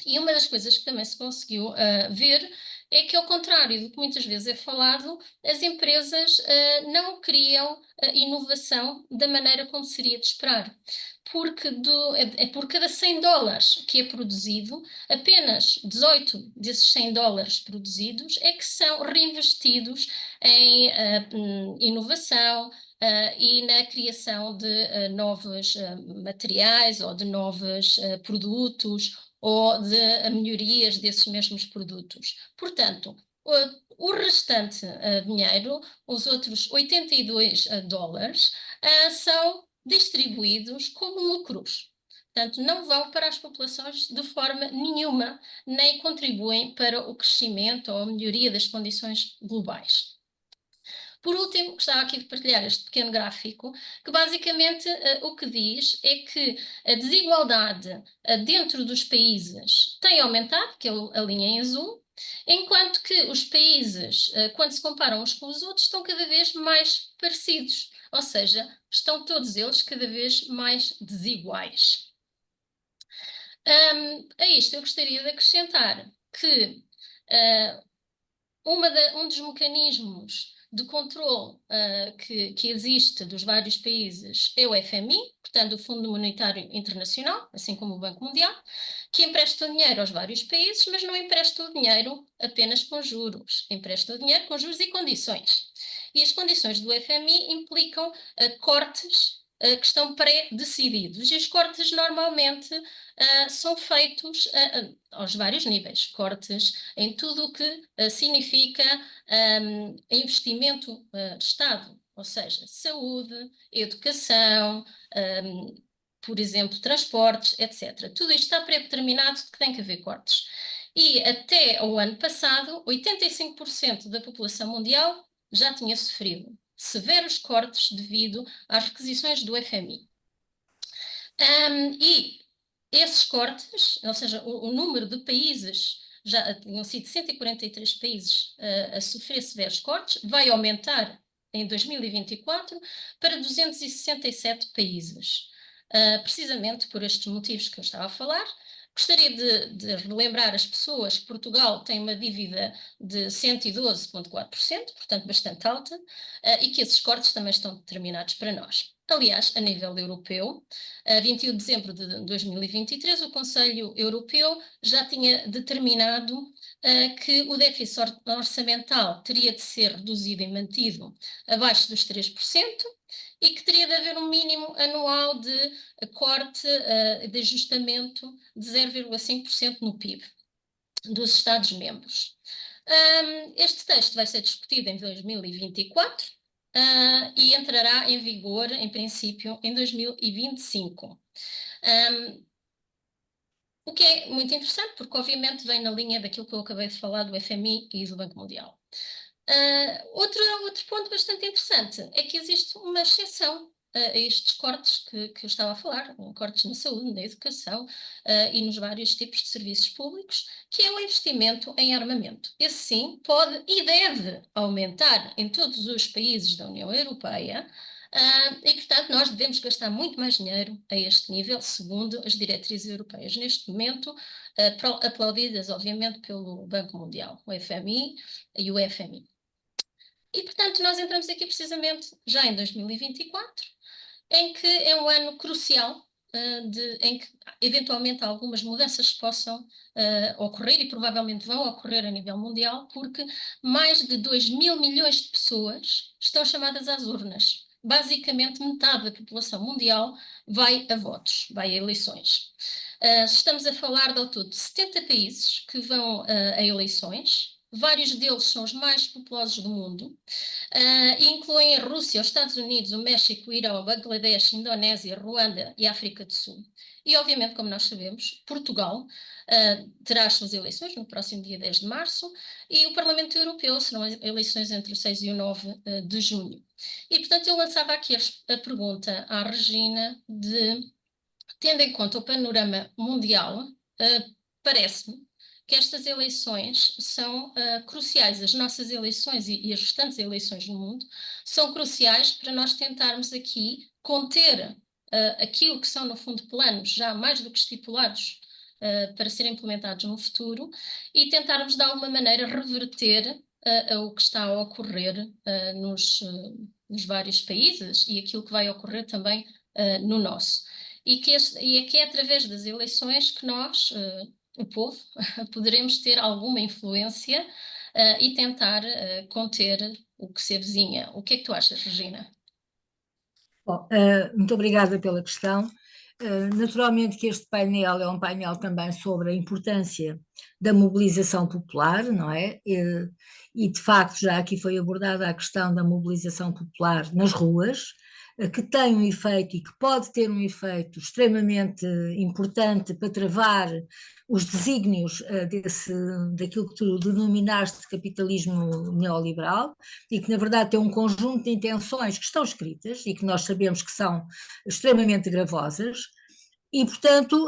E uma das coisas que também se conseguiu ver é que, ao contrário do que muitas vezes é falado, as empresas não criam inovação da maneira como seria de esperar. Porque por cada 100 dólares que é produzido, apenas 18 desses 100 dólares produzidos é que são reinvestidos em inovação, e na criação de novos materiais ou de novos produtos ou de melhorias desses mesmos produtos. Portanto, o restante dinheiro, os outros 82 dólares, são distribuídos como lucros. Portanto, não vão para as populações de forma nenhuma, nem contribuem para o crescimento ou a melhoria das condições globais. Por último, gostava aqui de partilhar este pequeno gráfico, que basicamente o que diz é que a desigualdade dentro dos países tem aumentado, que é a linha em azul, enquanto que os países, quando se comparam uns com os outros, estão cada vez mais parecidos, ou seja, estão todos eles cada vez mais desiguais. A isto eu gostaria de acrescentar que um dos mecanismos de controle que existe dos vários países é o FMI, portanto o Fundo Monetário Internacional, assim como o Banco Mundial, que empresta o dinheiro aos vários países, mas não empresta o dinheiro apenas com juros, empresta o dinheiro com juros e condições. E as condições do FMI implicam cortes que estão pré-decididos. E os cortes normalmente são feitos aos vários níveis. Cortes em tudo o que significa investimento de Estado, ou seja, saúde, educação, por exemplo, transportes, etc. Tudo isto está pré-determinado que tem que haver cortes. E até o ano passado, 85% da população mundial já tinha sofrido severos cortes devido às requisições do FMI. E esses cortes, ou seja, o número de países, já tinham sido 143 países a sofrer severos cortes, vai aumentar em 2024 para 267 países. Precisamente por estes motivos que eu estava a falar. Gostaria de relembrar as pessoas que Portugal tem uma dívida de 112,4%, portanto bastante alta, e que esses cortes também estão determinados para nós. Aliás, a nível europeu, a 21 de dezembro de 2023, o Conselho Europeu já tinha determinado que o déficit orçamental teria de ser reduzido e mantido abaixo dos 3%, e que teria de haver um mínimo anual de corte de ajustamento de 0,5% no PIB dos Estados-membros. Este texto vai ser discutido em 2024 e entrará em vigor, em princípio, em 2025. O que é muito interessante, porque obviamente vem na linha daquilo que eu acabei de falar do FMI e do Banco Mundial. Outro ponto bastante interessante é que existe uma exceção a estes cortes que eu estava a falar, cortes na saúde, na educação e nos vários tipos de serviços públicos, que é o investimento em armamento. Esse sim pode e deve aumentar em todos os países da União Europeia, e, portanto, nós devemos gastar muito mais dinheiro a este nível, segundo as diretrizes europeias. Neste momento, aplaudidas, obviamente, pelo Banco Mundial, o FMI e o FMI. E, portanto, nós entramos aqui precisamente já em 2024, em que é um ano crucial, em que eventualmente algumas mudanças possam ocorrer e provavelmente vão ocorrer a nível mundial, porque mais de 2 mil milhões de pessoas estão chamadas às urnas. Basicamente, metade da população mundial vai a votos, vai a eleições. Estamos a falar de ao todo de 70 países que vão a eleições. Vários deles são os mais populosos do mundo, incluem a Rússia, os Estados Unidos, o México, o Irão, o Bangladesh, a Indonésia, Ruanda e a África do Sul. E, obviamente, como nós sabemos, Portugal terá as suas eleições no próximo dia 10 de março e o Parlamento Europeu serão eleições entre o 6 e o 9 de junho. E, portanto, eu lançava aqui a pergunta à Regina tendo em conta o panorama mundial, parece-me que estas eleições são cruciais. As nossas eleições e as restantes eleições no mundo são cruciais para nós tentarmos aqui conter aquilo que são, no fundo, planos já mais do que estipulados para serem implementados no futuro e tentarmos, de alguma maneira, reverter o que está a ocorrer nos vários países e aquilo que vai ocorrer também no nosso. E é que é através das eleições que nós, o povo, poderemos ter alguma influência e tentar conter o que se avizinha. O que é que tu achas, Regina? Bom, muito obrigada pela questão. Naturalmente que este painel é um painel também sobre a importância da mobilização popular, não é? E de facto já aqui foi abordada a questão da mobilização popular nas ruas, que tem um efeito e que pode ter um efeito extremamente importante para travar os desígnios daquilo que tu denominaste de capitalismo neoliberal e que na verdade tem um conjunto de intenções que estão escritas e que nós sabemos que são extremamente gravosas. E, portanto,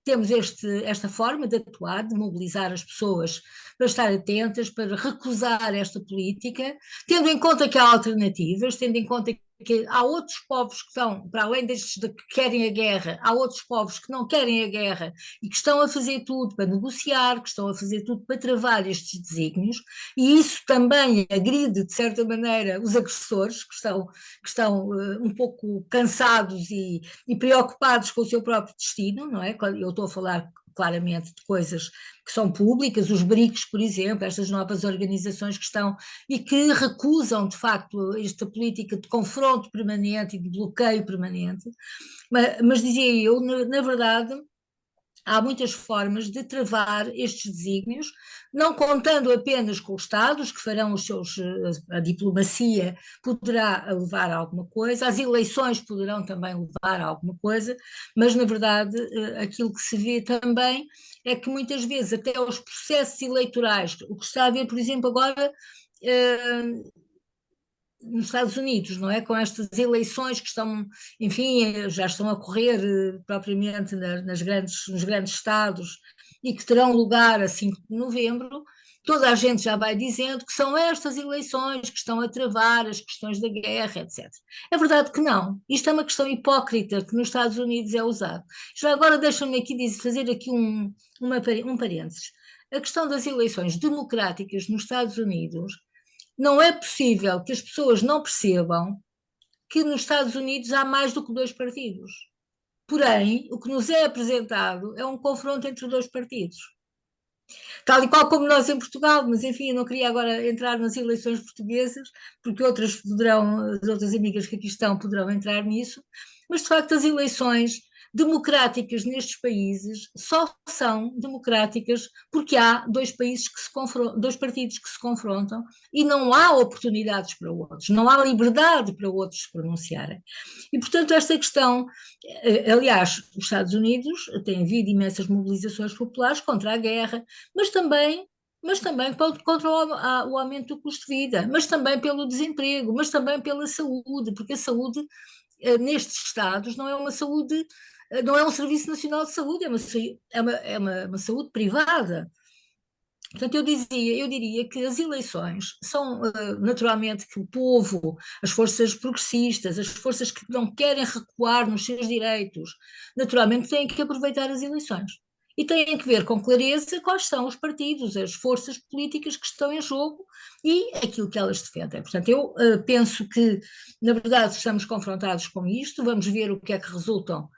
temos esta forma de atuar, de mobilizar as pessoas para estar atentas, para recusar esta política, tendo em conta que há alternativas, tendo em conta que há outros povos que estão, para além destes que querem a guerra, há outros povos que não querem a guerra e que estão a fazer tudo para negociar, que estão a fazer tudo para travar estes desígnios, e isso também agride, de certa maneira, os agressores, que estão um pouco cansados e preocupados com o seu próprio destino, não é? Eu estou a falar claramente de coisas que são públicas, os BRICS, por exemplo, estas novas organizações que estão e que recusam, de facto, esta política de confronto permanente e de bloqueio permanente, mas dizia eu, na verdade, há muitas formas de travar estes desígnios, não contando apenas com os Estados, que farão os seus, a diplomacia poderá levar a alguma coisa, as eleições poderão também levar a alguma coisa, mas na verdade aquilo que se vê também é que muitas vezes até os processos eleitorais, o que está a ver, por exemplo, agora nos Estados Unidos, não é? Com estas eleições que estão, enfim, já estão a correr propriamente nos grandes estados e que terão lugar a 5 de novembro, toda a gente já vai dizendo que são estas eleições que estão a travar as questões da guerra, etc. É verdade que não. Isto é uma questão hipócrita que nos Estados Unidos é usado. Já agora deixa-me aqui fazer aqui um parênteses. A questão das eleições democráticas nos Estados Unidos, não é possível que as pessoas não percebam que nos Estados Unidos há mais do que 2 partidos. Porém, o que nos é apresentado é um confronto entre 2 partidos. Tal e qual como nós em Portugal, mas enfim, eu não queria agora entrar nas eleições portuguesas, porque as outras amigas que aqui estão poderão entrar nisso, mas de facto as eleições democráticas nestes países só são democráticas porque há 2 países que se confrontam, 2 partidos que se confrontam e não há oportunidades para outros, não há liberdade para outros se pronunciarem. E portanto esta questão, aliás, os Estados Unidos têm havido imensas mobilizações populares contra a guerra, mas também contra o aumento do custo de vida, mas também pelo desemprego, mas também pela saúde, porque a saúde nestes estados não é uma saúde, não é um Serviço Nacional de Saúde, é uma saúde privada. Portanto, eu diria que as eleições são, naturalmente, que o povo, as forças progressistas, as forças que não querem recuar nos seus direitos, naturalmente têm que aproveitar as eleições. E têm que ver com clareza quais são os partidos, as forças políticas que estão em jogo e aquilo que elas defendem. Portanto, eu penso que, na verdade, estamos confrontados com isto, vamos ver o que é que resultam.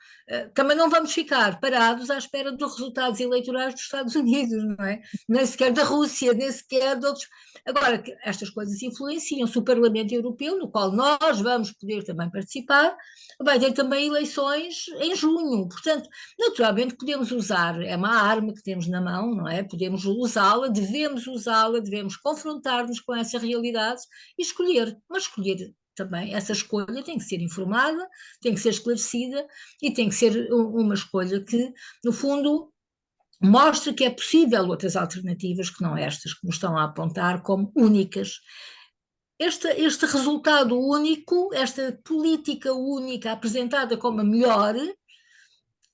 Também não vamos ficar parados à espera dos resultados eleitorais dos Estados Unidos, não é? Nem sequer da Rússia, nem sequer de outros. Agora, estas coisas influenciam-se. O Parlamento Europeu, no qual nós vamos poder também participar, vai ter também eleições em junho. Portanto, naturalmente podemos usar, é uma arma que temos na mão, não é? Podemos usá-la, devemos confrontar-nos com essas realidades e escolher, mas escolher também, essa escolha tem que ser informada, tem que ser esclarecida e tem que ser uma escolha que, no fundo, mostre que é possível outras alternativas que não estas que nos estão a apontar como únicas. Este resultado único, esta política única apresentada como a melhor,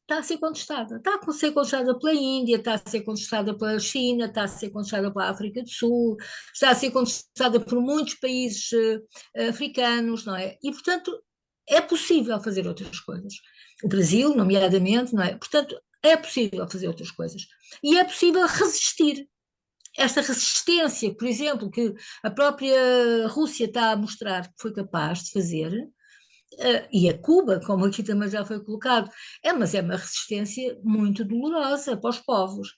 está a ser contestada. Está a ser contestada pela Índia, está a ser contestada pela China, está a ser contestada pela África do Sul, está a ser contestada por muitos países africanos, não é? E, portanto, é possível fazer outras coisas. O Brasil, nomeadamente, não é? Portanto, é possível fazer outras coisas. E é possível resistir. Esta resistência, por exemplo, que a própria Rússia está a mostrar que foi capaz de fazer, e a Cuba, como aqui também já foi colocado, mas é uma resistência muito dolorosa para os povos.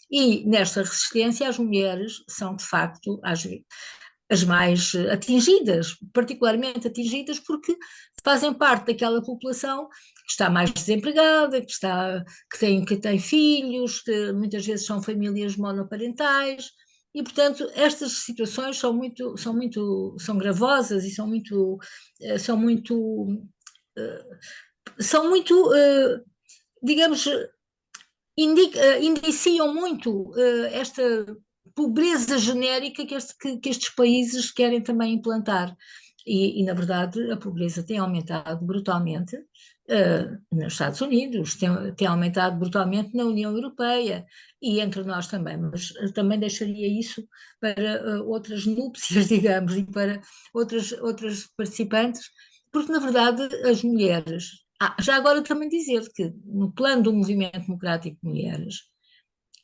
E nesta resistência as mulheres são, de facto, as mais atingidas, particularmente atingidas porque fazem parte daquela população que está mais desempregada, que tem filhos, que muitas vezes são famílias monoparentais, e portanto estas situações são gravosas e digamos, indiciam muito esta pobreza genérica que estes países querem também implantar. E, na verdade, a pobreza tem aumentado brutalmente nos Estados Unidos, tem aumentado brutalmente na União Europeia e entre nós também, mas também deixaria isso para outras núpcias, digamos, e para outras participantes, porque, na verdade, as mulheres. Já agora também dizer que, no plano do Movimento Democrático de Mulheres,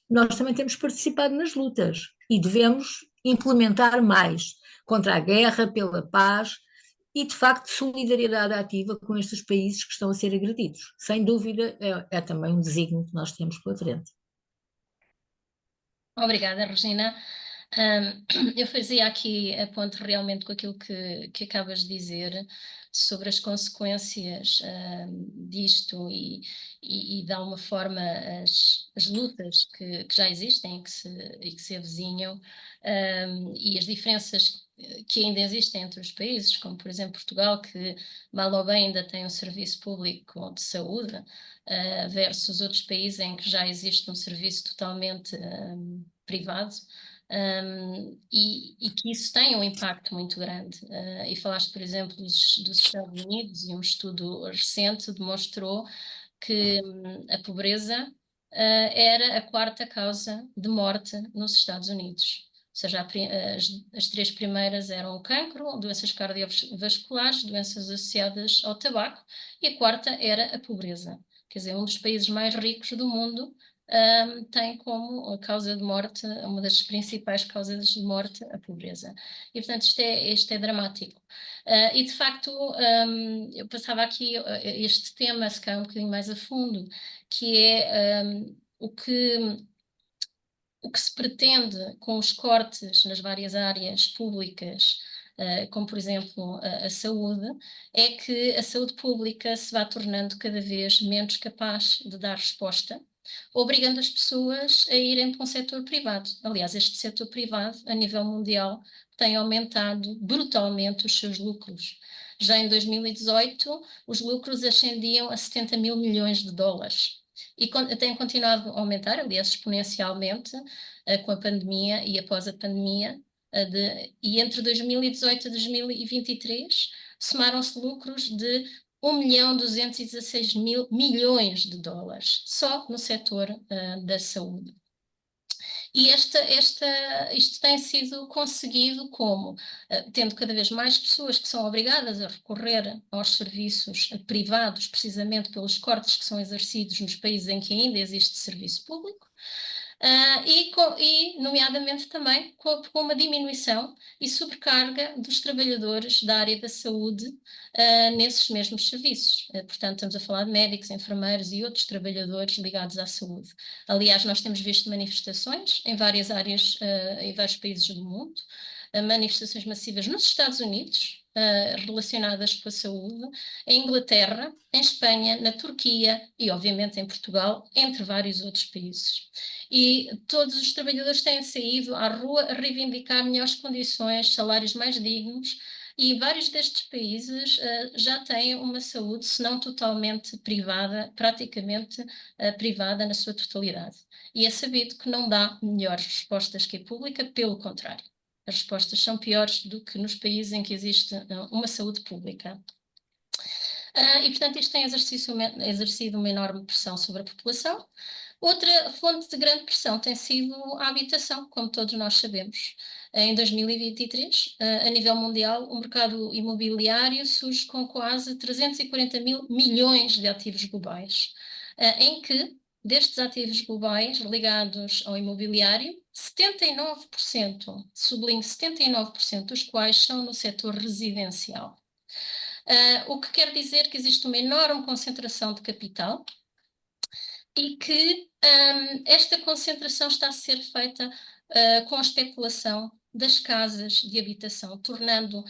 nós também temos participado nas lutas e devemos implementar mais contra a guerra, pela paz e, de facto, solidariedade ativa com estes países que estão a ser agredidos. Sem dúvida, é também um desígnio que nós temos pela frente. Obrigada, Regina. Eu fazia aqui a ponte realmente com aquilo que acabas de dizer sobre as consequências disto e de alguma forma as lutas que já existem e que se avizinham, e as diferenças que ainda existem entre os países, como por exemplo Portugal, que mal ou bem ainda tem um serviço público de saúde, versus outros países em que já existe um serviço totalmente privado. E que isso tem um impacto muito grande. E falaste, por exemplo, dos Estados Unidos, e um estudo recente demonstrou que a pobreza era a quarta causa de morte nos Estados Unidos. Ou seja, as três primeiras eram o cancro, doenças cardiovasculares, doenças associadas ao tabaco, e a quarta era a pobreza. Quer dizer, um dos países mais ricos do mundo tem como causa de morte, uma das principais causas de morte, a pobreza. E, portanto, isto é dramático. E, de facto, eu passava aqui este tema, se calhar um bocadinho mais a fundo, que é o que se pretende com os cortes nas várias áreas públicas, como por exemplo a saúde, é que a saúde pública se vá tornando cada vez menos capaz de dar resposta, obrigando as pessoas a irem para um setor privado. Aliás, este setor privado, a nível mundial, tem aumentado brutalmente os seus lucros. Já em 2018, os lucros ascendiam a 70 mil milhões de dólares. E tem continuado a aumentar, aliás, exponencialmente, com a pandemia e após a pandemia. E entre 2018 e 2023, somaram-se lucros de 1.216 mil milhões de dólares, só no setor da saúde. E isto tem sido conseguido como? Tendo cada vez mais pessoas que são obrigadas a recorrer aos serviços privados, precisamente pelos cortes que são exercidos nos países em que ainda existe serviço público, e nomeadamente também com uma diminuição e sobrecarga dos trabalhadores da área da saúde nesses mesmos serviços. Portanto, estamos a falar de médicos, enfermeiros e outros trabalhadores ligados à saúde. Aliás, nós temos visto manifestações em várias áreas, em vários países do mundo, manifestações massivas nos Estados Unidos, relacionadas com a saúde, em Inglaterra, em Espanha, na Turquia e, obviamente, em Portugal, entre vários outros países. E todos os trabalhadores têm saído à rua a reivindicar melhores condições, salários mais dignos, e vários destes países já têm uma saúde, se não totalmente privada, praticamente privada na sua totalidade. E é sabido que não dá melhores respostas que a pública, pelo contrário. As respostas são piores do que nos países em que existe uma saúde pública. E, portanto, isto tem exercido uma enorme pressão sobre a população. Outra fonte de grande pressão tem sido a habitação, como todos nós sabemos. Em 2023, a nível mundial, o mercado imobiliário surge com quase 340 mil milhões de ativos globais, em que, destes ativos globais ligados ao imobiliário, 79%, sublinho 79%, dos quais são no setor residencial. O que quer dizer que existe uma enorme concentração de capital e que esta concentração está a ser feita com a especulação das casas de habitação, tornando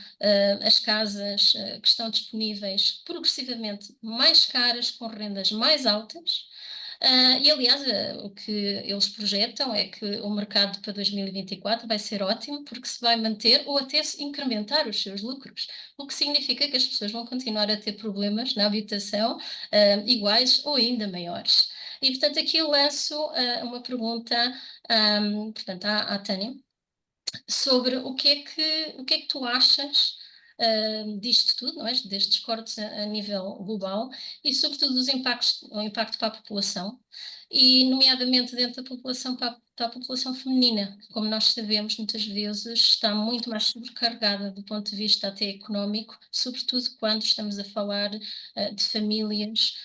as casas que estão disponíveis progressivamente mais caras, com rendas mais altas. E, aliás, o que eles projetam é que o mercado para 2024 vai ser ótimo, porque se vai manter ou até se incrementar os seus lucros, o que significa que as pessoas vão continuar a ter problemas na habitação iguais ou ainda maiores. E, portanto, aqui eu lanço uma pergunta, portanto, à Tânia, sobre o que é que tu achas disto tudo, não é? Destes cortes a nível global e, sobretudo, o impacto para a população e, nomeadamente, dentro da população, para a população feminina, que, como nós sabemos, muitas vezes está muito mais sobrecarregada do ponto de vista até económico, sobretudo quando estamos a falar de famílias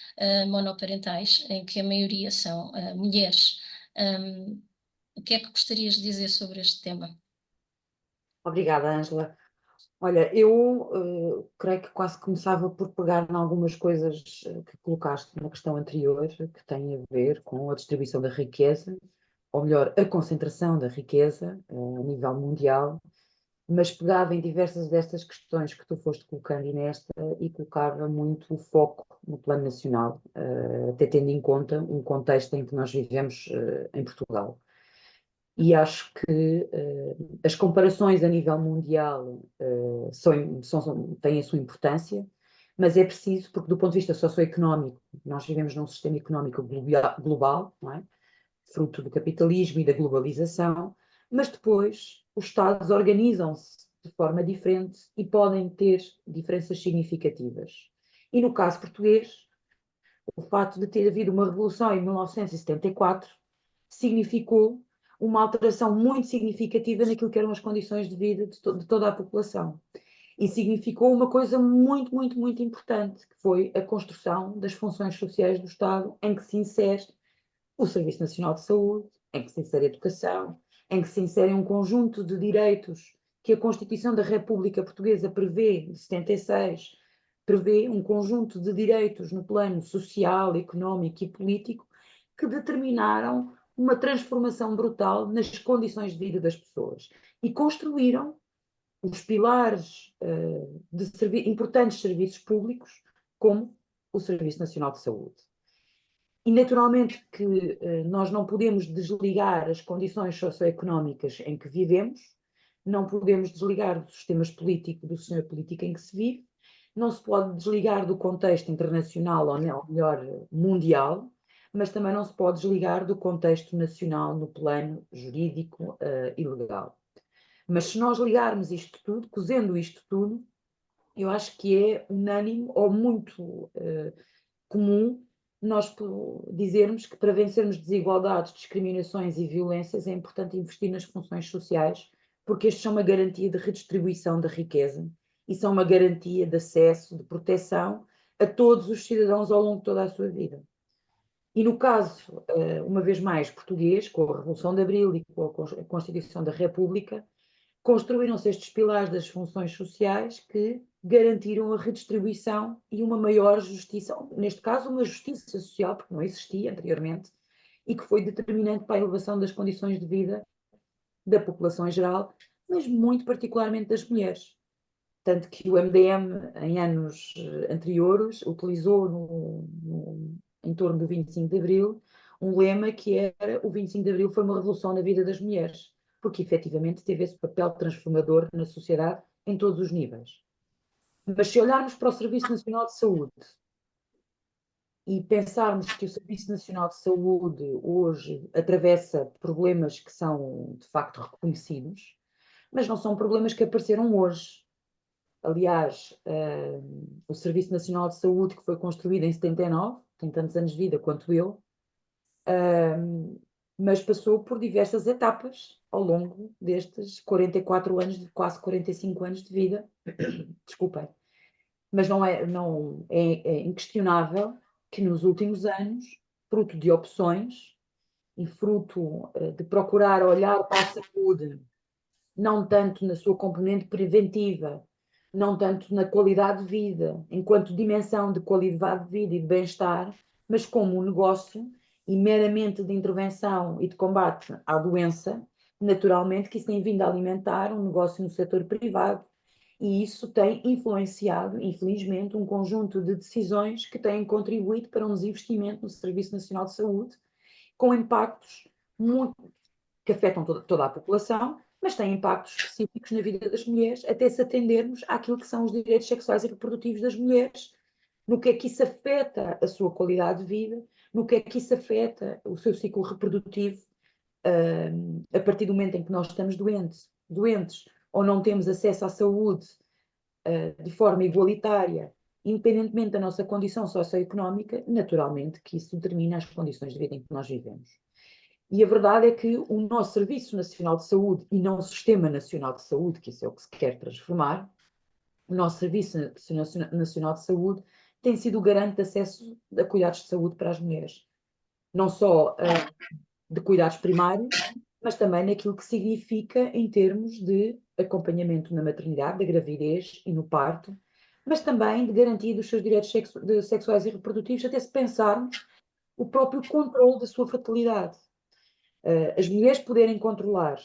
monoparentais, em que a maioria são mulheres. O que é que gostarias de dizer sobre este tema? Obrigada, Ângela. Olha, eu creio que quase começava por pegar em algumas coisas que colocaste na questão anterior, que têm a ver com a distribuição da riqueza, ou melhor, a concentração da riqueza a nível mundial, mas pegava em diversas destas questões que tu foste colocando, nesta e colocava muito o foco no plano nacional, até tendo em conta um contexto em que nós vivemos em Portugal. E acho que as comparações a nível mundial têm a sua importância, mas é preciso, porque do ponto de vista socioeconómico, nós vivemos num sistema económico global, não é? Fruto do capitalismo e da globalização, mas depois os Estados organizam-se de forma diferente e podem ter diferenças significativas. E no caso português, o fato de ter havido uma revolução em 1974 significou uma alteração muito significativa naquilo que eram as condições de vida de toda a população. E significou uma coisa muito, muito, muito importante, que foi a construção das funções sociais do Estado, em que se insere o Serviço Nacional de Saúde, em que se insere a educação, em que se insere um conjunto de direitos que a Constituição da República Portuguesa prevê, de 76, prevê um conjunto de direitos no plano social, económico e político que determinaram uma transformação brutal nas condições de vida das pessoas e construíram os pilares de importantes serviços públicos, como o Serviço Nacional de Saúde. E naturalmente que nós não podemos desligar as condições socioeconómicas em que vivemos, não podemos desligar do sistema político em que se vive, não se pode desligar do contexto internacional, ou melhor, mundial, mas também não se pode desligar do contexto nacional no plano jurídico e legal. Mas se nós ligarmos isto tudo, cozendo isto tudo, eu acho que é unânime ou muito comum nós dizermos que para vencermos desigualdades, discriminações e violências é importante investir nas funções sociais, porque estes são uma garantia de redistribuição da riqueza e são uma garantia de acesso, de proteção a todos os cidadãos ao longo de toda a sua vida. E no caso, uma vez mais, português, com a Revolução de Abril e com a Constituição da República, construíram-se estes pilares das funções sociais que garantiram a redistribuição e uma maior justiça, neste caso uma justiça social, porque não existia anteriormente, e que foi determinante para a elevação das condições de vida da população em geral, mas muito particularmente das mulheres. Tanto que o MDM, em anos anteriores, utilizou em torno do 25 de Abril, um lema que era: o 25 de Abril foi uma revolução na vida das mulheres, porque efetivamente teve esse papel transformador na sociedade em todos os níveis. Mas se olharmos para o Serviço Nacional de Saúde e pensarmos que o Serviço Nacional de Saúde hoje atravessa problemas que são de facto reconhecidos, mas não são problemas que apareceram hoje. Aliás, o Serviço Nacional de Saúde, que foi construído em 79, tem tantos anos de vida quanto eu, mas passou por diversas etapas ao longo destes 44 anos, quase 45 anos de vida. Desculpem. Mas é inquestionável que nos últimos anos, fruto de opções e fruto de procurar olhar para a saúde, não tanto na sua componente preventiva, não tanto na qualidade de vida, enquanto dimensão de qualidade de vida e de bem-estar, mas como um negócio e meramente de intervenção e de combate à doença, naturalmente que isso tem vindo a alimentar um negócio no setor privado, e isso tem influenciado, infelizmente, um conjunto de decisões que têm contribuído para um desinvestimento no Serviço Nacional de Saúde, com impactos que afetam toda a população, mas têm impactos específicos na vida das mulheres, até se atendermos àquilo que são os direitos sexuais e reprodutivos das mulheres, no que é que isso afeta a sua qualidade de vida, no que é que isso afeta o seu ciclo reprodutivo, a partir do momento em que nós estamos doentes ou não temos acesso à saúde de forma igualitária, independentemente da nossa condição socioeconómica, naturalmente que isso determina as condições de vida em que nós vivemos. E a verdade é que o nosso Serviço Nacional de Saúde, e não o Sistema Nacional de Saúde, que isso é o que se quer transformar, o nosso Serviço Nacional de Saúde tem sido o garante de acesso a cuidados de saúde para as mulheres. Não só de cuidados primários, mas também naquilo que significa em termos de acompanhamento na maternidade, da gravidez e no parto, mas também de garantia dos seus direitos sexuais e reprodutivos, até se pensarmos o próprio controle da sua fertilidade. As mulheres poderem controlar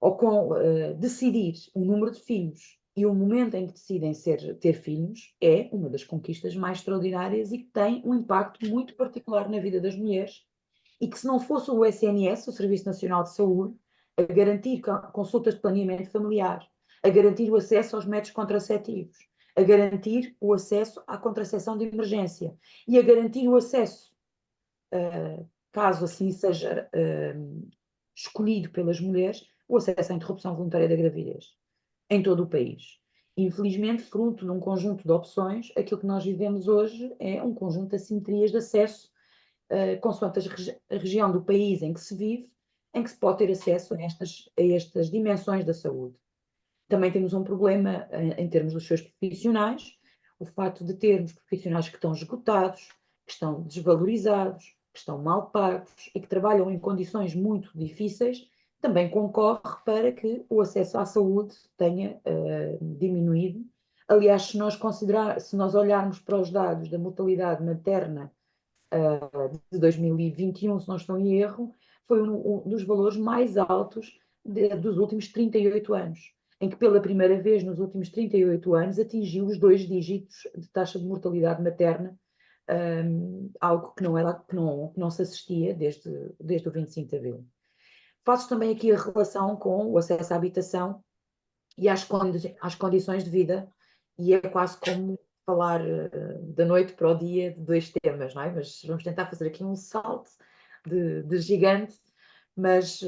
ou decidir o número de filhos e o momento em que decidem ter filhos é uma das conquistas mais extraordinárias e que tem um impacto muito particular na vida das mulheres e que se não fosse o SNS, o Serviço Nacional de Saúde, a garantir consultas de planeamento familiar, a garantir o acesso aos métodos contraceptivos, a garantir o acesso à contracepção de emergência e a garantir o acesso, caso assim seja escolhido pelas mulheres, o acesso à interrupção voluntária da gravidez em todo o país. Infelizmente, fruto de um conjunto de opções, aquilo que nós vivemos hoje é um conjunto de assimetrias de acesso, consoante a região do país em que se vive, em que se pode ter acesso a estas dimensões da saúde. Também temos um problema em termos dos seus profissionais, o facto de termos profissionais que estão esgotados, que estão desvalorizados, que estão mal pagos e que trabalham em condições muito difíceis, também concorre para que o acesso à saúde tenha diminuído. Aliás, se nós olharmos para os dados da mortalidade materna de 2021, se não estou em erro, foi um dos valores mais altos dos últimos 38 anos, em que pela primeira vez nos últimos 38 anos atingiu os 2 dígitos de taxa de mortalidade materna, algo que não se assistia desde o 25 de Abril. Faço também aqui a relação com o acesso à habitação e às condições de vida, e é quase como falar da noite para o dia de 2 temas, não é? Mas vamos tentar fazer aqui um salto de gigante, mas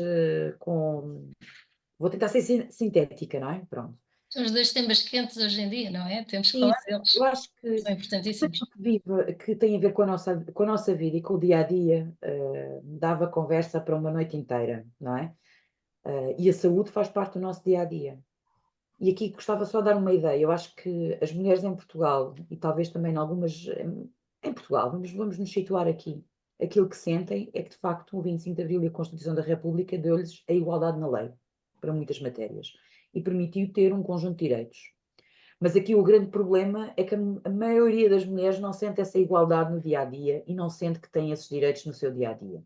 vou tentar ser sintética, não é? Pronto. São os 2 temas quentes hoje em dia, não é? Temos que Isso, falar deles. eu acho que São importantíssimos. que tem a ver com a nossa vida e com o dia a dia, dava conversa para uma noite inteira, não é? E a saúde faz parte do nosso dia a dia. E aqui gostava só de dar uma ideia. Eu acho que as mulheres em Portugal, e talvez também em algumas em Portugal, vamos nos situar aqui, aquilo que sentem é que de facto o 25 de Abril e a Constituição da República deu-lhes a igualdade na lei, para muitas matérias, e permitiu ter um conjunto de direitos. Mas aqui o grande problema é que a maioria das mulheres não sente essa igualdade no dia a dia e não sente que tem esses direitos no seu dia a dia.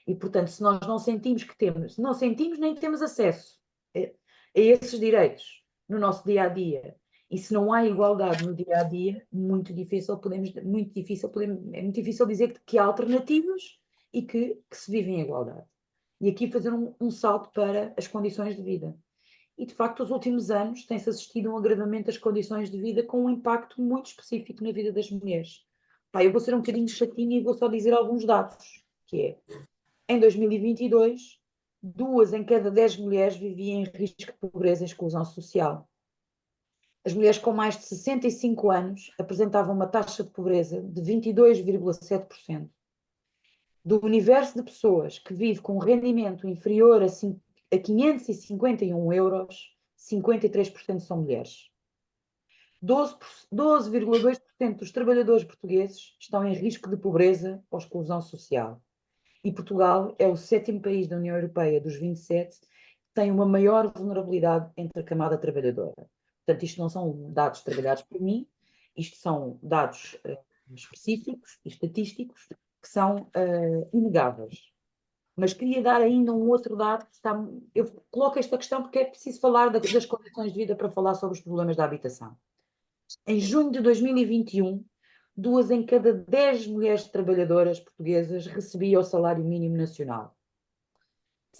E, portanto, se nós não sentimos que temos, se não sentimos, nem temos acesso a esses direitos no nosso dia a dia. E se não há igualdade no dia a dia, é muito difícil dizer que há alternativas e que se vive em igualdade. E aqui fazer um salto para as condições de vida. E, de facto, nos últimos anos tem-se assistido a um agravamento das condições de vida com um impacto muito específico na vida das mulheres. Eu vou ser um bocadinho chatinha e vou só dizer alguns dados, que é, em 2022, 2 em cada 10 mulheres viviam em risco de pobreza e exclusão social. As mulheres com mais de 65 anos apresentavam uma taxa de pobreza de 22,7%. Do universo de pessoas que vive com um rendimento inferior a 551 euros, 53% são mulheres. 12,2% dos trabalhadores portugueses estão em risco de pobreza ou exclusão social. E Portugal é o 7º país da União Europeia, dos 27, que tem uma maior vulnerabilidade entre a camada trabalhadora. Portanto, isto não são dados trabalhados por mim, isto são dados específicos e estatísticos que são inegáveis. Mas queria dar ainda um outro dado, eu coloco esta questão porque é preciso falar das condições de vida para falar sobre os problemas da habitação. Em junho de 2021, 2 em cada 10 mulheres trabalhadoras portuguesas recebiam o salário mínimo nacional.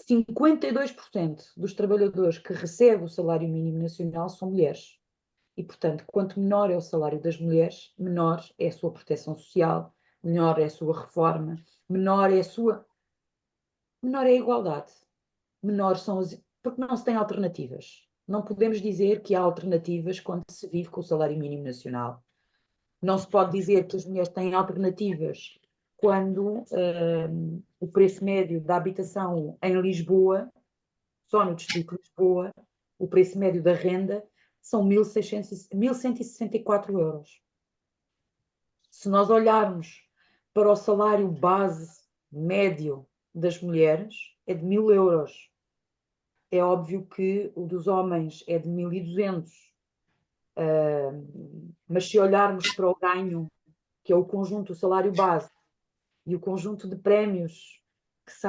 52% dos trabalhadores que recebem o salário mínimo nacional são mulheres. E, portanto, quanto menor é o salário das mulheres, menor é a sua proteção social, menor é a sua reforma, menor é a igualdade. Menor são porque não se tem alternativas. Não podemos dizer que há alternativas quando se vive com o salário mínimo nacional. Não se pode dizer que as mulheres têm alternativas quando o preço médio da habitação em Lisboa, só no distrito de Lisboa, o preço médio da renda são 1.164 euros. Se nós olharmos para o salário base médio das mulheres, é de 1.000 euros. É óbvio que o dos homens é de 1.200. Mas se olharmos para o ganho, que é o conjunto do salário base e o conjunto de prémios que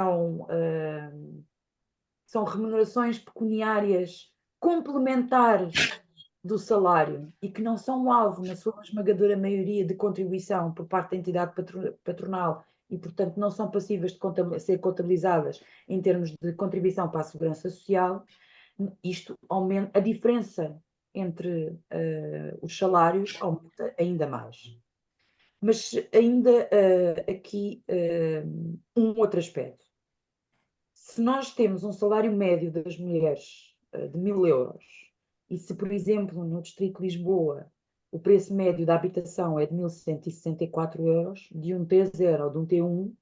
são remunerações pecuniárias complementares do salário e que não são alvo, na sua esmagadora maioria, de contribuição por parte da entidade patronal e, portanto, não são passíveis de ser contabilizadas em termos de contribuição para a segurança social, isto aumenta, a diferença entre os salários aumenta ainda mais. Mas ainda aqui um outro aspecto. Se nós temos um salário médio das mulheres de 1.000 euros, e se, por exemplo, no Distrito de Lisboa, o preço médio da habitação é de 1.164 euros, de um T0 ou de um T1,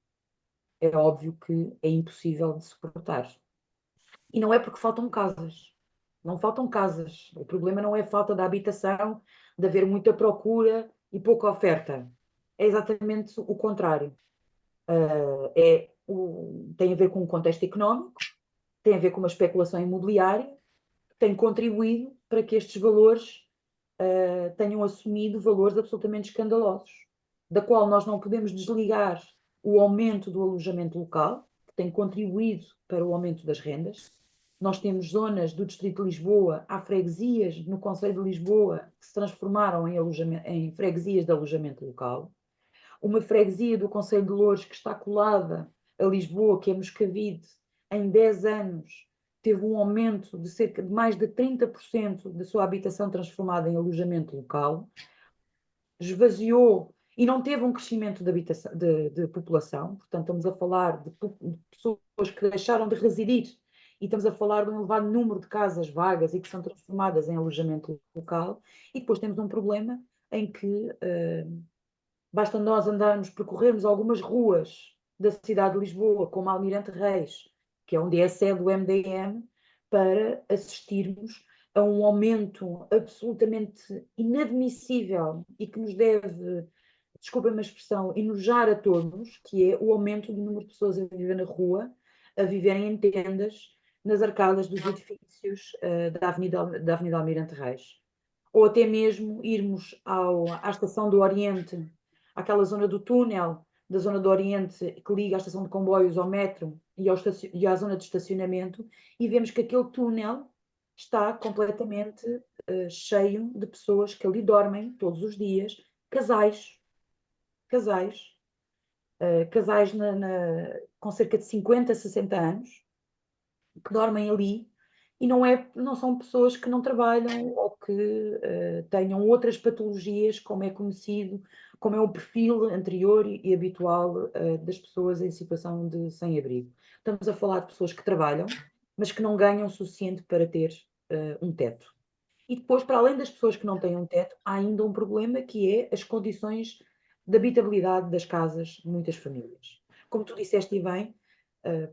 é óbvio que é impossível de suportar. E não é porque faltam casas. Não faltam casas. O problema não é a falta da habitação, de haver muita procura e pouca oferta. É exatamente o contrário. Tem a ver com o contexto económico, tem a ver com uma especulação imobiliária, que tem contribuído para que estes valores tenham assumido valores absolutamente escandalosos, da qual nós não podemos desligar o aumento do alojamento local, que tem contribuído para o aumento das rendas. Nós temos zonas do Distrito de Lisboa, há freguesias no Concelho de Lisboa que se transformaram em freguesias de alojamento local. Uma freguesia do Concelho de Loures que está colada a Lisboa, que é Moscavide, em 10 anos teve um aumento de cerca de mais de 30% da sua habitação transformada em alojamento local, esvaziou e não teve um crescimento de população, portanto estamos a falar de pessoas que deixaram de residir e estamos a falar de um elevado número de casas vagas e que são transformadas em alojamento local, e depois temos um problema em que basta nós percorrermos algumas ruas da cidade de Lisboa, como Almirante Reis, que é onde é a sede do MDM, para assistirmos a um aumento absolutamente inadmissível e que nos deve, desculpem-me a expressão, enojar a todos, que é o aumento do número de pessoas a viver na rua, a viverem em tendas, nas arcadas dos edifícios da Avenida Almirante Reis. Ou até mesmo irmos à Estação do Oriente, aquela zona do túnel da zona do Oriente que liga a estação de comboios ao metro e à zona de estacionamento, e vemos que aquele túnel está completamente cheio de pessoas que ali dormem todos os dias, casais com cerca de 50, 60 anos, que dormem ali, e não são pessoas que não trabalham ou que tenham outras patologias, como é conhecido, como é o perfil anterior e habitual das pessoas em situação de sem-abrigo. Estamos a falar de pessoas que trabalham, mas que não ganham o suficiente para ter um teto. E depois, para além das pessoas que não têm um teto, há ainda um problema, que é as condições de habitabilidade das casas de muitas famílias. Como tu disseste e bem,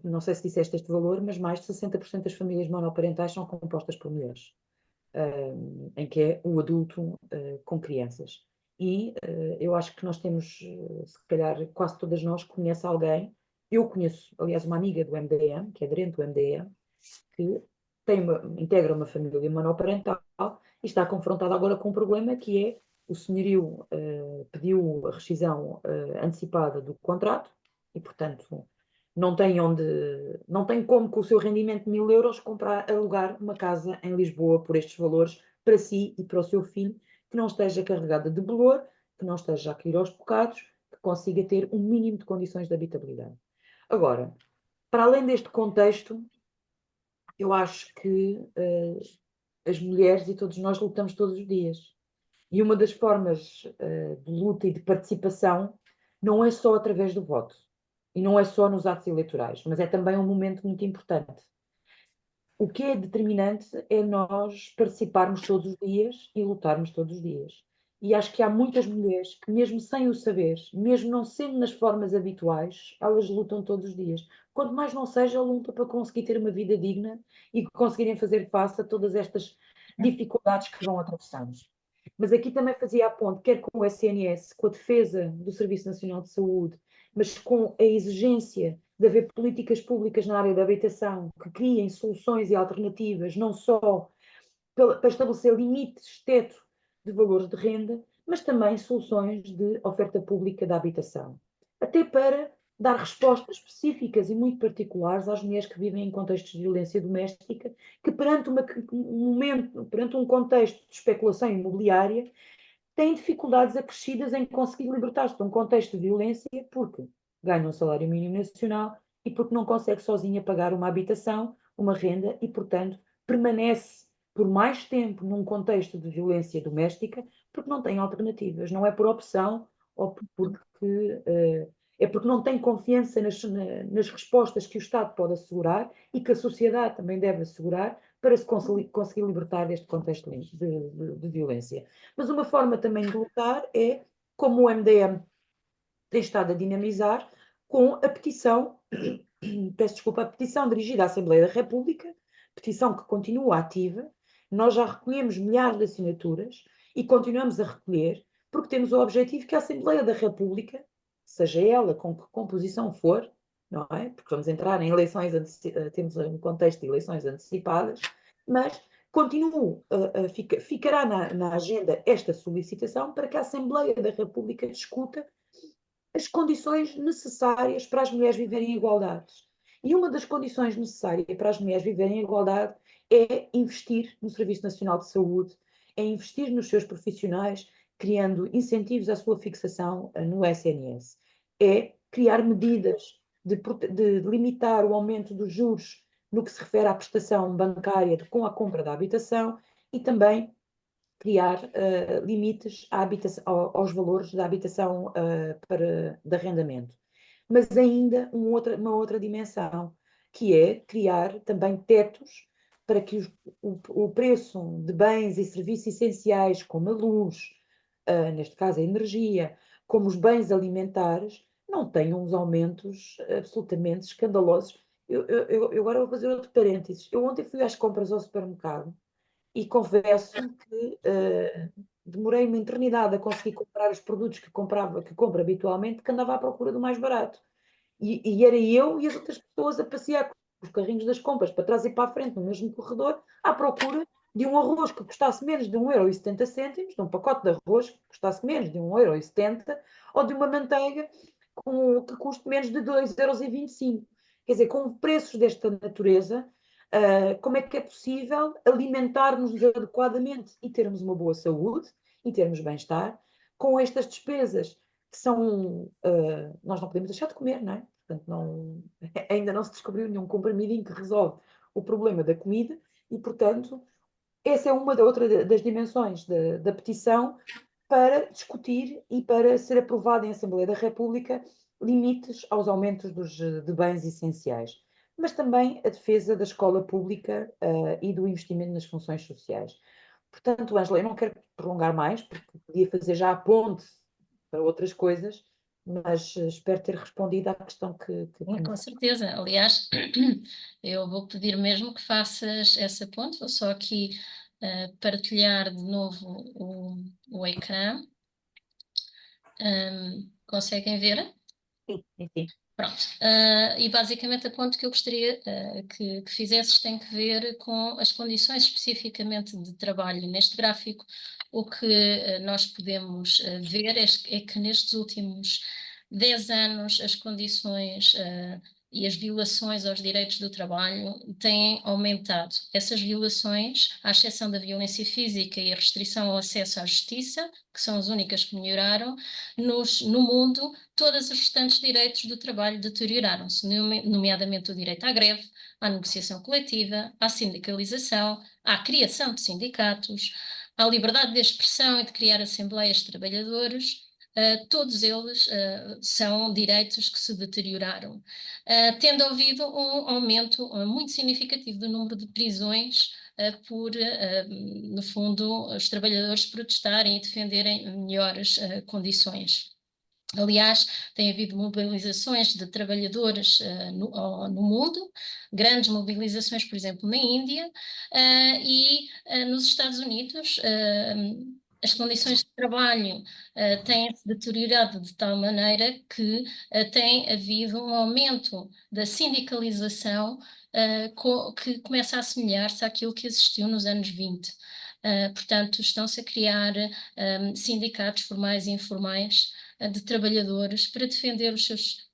não sei se disseste este valor, mas mais de 60% das famílias monoparentais são compostas por mulheres, em que é o adulto com crianças. E eu acho que nós temos, se calhar quase todas nós conhece alguém, eu conheço, aliás, uma amiga do MDM, que é aderente do MDM, que integra uma família monoparental e está confrontada agora com um problema, que é o senhorio pediu a rescisão antecipada do contrato e, portanto, não tem como, com o seu rendimento de 1.000 euros, alugar uma casa em Lisboa por estes valores para si e para o seu filho, que não esteja carregada de bolor, que não esteja a cair aos bocados, que consiga ter um mínimo de condições de habitabilidade. Agora, para além deste contexto, eu acho que as mulheres e todos nós lutamos todos os dias. E uma das formas de luta e de participação não é só através do voto. E não é só nos atos eleitorais, mas é também um momento muito importante. O que é determinante é nós participarmos todos os dias e lutarmos todos os dias. E acho que há muitas mulheres que, mesmo sem o saber, mesmo não sendo nas formas habituais, elas lutam todos os dias. Quanto mais não seja, a luta para conseguir ter uma vida digna e conseguirem fazer face a todas estas dificuldades que vão atravessando. Mas aqui também fazia a ponte, quer com o SNS, com a defesa do Serviço Nacional de Saúde, mas com a exigência de haver políticas públicas na área da habitação que criem soluções e alternativas, não só para estabelecer limites, teto de valores de renda, mas também soluções de oferta pública da habitação. Até para dar respostas específicas e muito particulares às mulheres que vivem em contextos de violência doméstica, que perante perante um contexto de especulação imobiliária, têm dificuldades acrescidas em conseguir libertar-se de um contexto de violência porque ganham um salário mínimo nacional e porque não consegue sozinha pagar uma habitação, uma renda e, portanto, permanece por mais tempo num contexto de violência doméstica porque não tem alternativas. Não é por opção ou porque é porque não tem confiança nas respostas que o Estado pode assegurar e que a sociedade também deve assegurar para se conseguir libertar deste contexto de violência. Mas uma forma também de lutar é, como o MDM tem estado a dinamizar, com a petição, peço desculpa, a petição dirigida à Assembleia da República, petição que continua ativa. Nós já recolhemos milhares de assinaturas e continuamos a recolher, porque temos o objetivo que a Assembleia da República, seja ela com que composição for, não é? Porque vamos entrar em eleições, temos um contexto de eleições antecipadas, mas ficará na agenda esta solicitação para que a Assembleia da República discuta as condições necessárias para as mulheres viverem em igualdade. E uma das condições necessárias para as mulheres viverem em igualdade é investir no Serviço Nacional de Saúde, é investir nos seus profissionais, criando incentivos à sua fixação no SNS. É criar medidas de limitar o aumento dos juros no que se refere à prestação bancária com a compra da habitação e também criar limites aos valores da habitação de arrendamento. Mas ainda uma outra dimensão, que é criar também tetos para que o preço de bens e serviços essenciais, como a luz, neste caso a energia, como os bens alimentares, não tenham uns aumentos absolutamente escandalosos. Eu agora vou fazer outro parênteses. Eu ontem fui às compras ao supermercado e confesso que demorei uma eternidade a conseguir comprar os produtos que compro habitualmente, que andava à procura do mais barato. E era eu e as outras pessoas a passear com os carrinhos das compras para trás e para a frente no mesmo corredor, à procura de um arroz que custasse menos de 1,70 €, de um pacote de arroz que custasse menos de 1,70 € ou de uma manteiga que custe menos de 2,25 €. Quer dizer, com preços desta natureza, como é que é possível alimentar-nos adequadamente e termos uma boa saúde e termos bem-estar com estas despesas que são. Nós não podemos deixar de comer, não é? Portanto, ainda não se descobriu nenhum comprimidinho que resolve o problema da comida e, portanto, essa é uma das dimensões da petição para discutir e para ser aprovada em Assembleia da República limites aos aumentos de bens essenciais, mas também a defesa da escola pública e do investimento nas funções sociais. Portanto, Ângela, eu não quero prolongar mais, porque podia fazer já a ponte para outras coisas, mas espero ter respondido à questão que Com certeza. Aliás, eu vou pedir mesmo que faças essa ponte. Vou só aqui partilhar de novo o ecrã. Conseguem ver? Sim, sim. Pronto. E basicamente a ponte que eu gostaria que fizesses tem que ver com as condições especificamente de trabalho neste gráfico. O que nós podemos ver é que nestes últimos 10 anos as condições e as violações aos direitos do trabalho têm aumentado. Essas violações, à exceção da violência física e a restrição ao acesso à justiça, que são as únicas que melhoraram, no mundo, todos os restantes direitos do trabalho deterioraram-se, nomeadamente o direito à greve, à negociação coletiva, à sindicalização, à criação de sindicatos, à liberdade de expressão e de criar assembleias de trabalhadores. Todos eles são direitos que se deterioraram, tendo havido um aumento muito significativo do número de prisões por, no fundo, os trabalhadores protestarem e defenderem melhores condições. Aliás, tem havido mobilizações de trabalhadores no mundo, grandes mobilizações, por exemplo, na Índia e nos Estados Unidos. As condições de trabalho têm-se deteriorado de tal maneira que tem havido um aumento da sindicalização que começa a assemelhar-se àquilo que existiu nos anos 20. Portanto, estão-se a criar sindicatos formais e informais de trabalhadores para defender os seus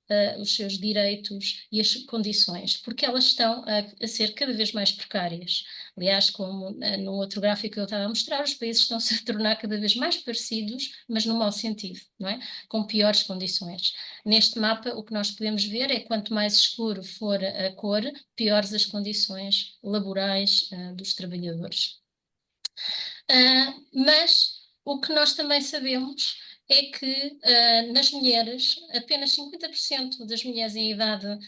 direitos e as condições, porque elas estão a ser cada vez mais precárias. Aliás, como no outro gráfico que eu estava a mostrar, os países estão-se a tornar cada vez mais parecidos, mas no mau sentido, não é? Com piores condições. Neste mapa, o que nós podemos ver é que quanto mais escuro for a cor, piores as condições laborais dos trabalhadores. Mas o que nós também sabemos é que nas mulheres, apenas 50% das mulheres em idade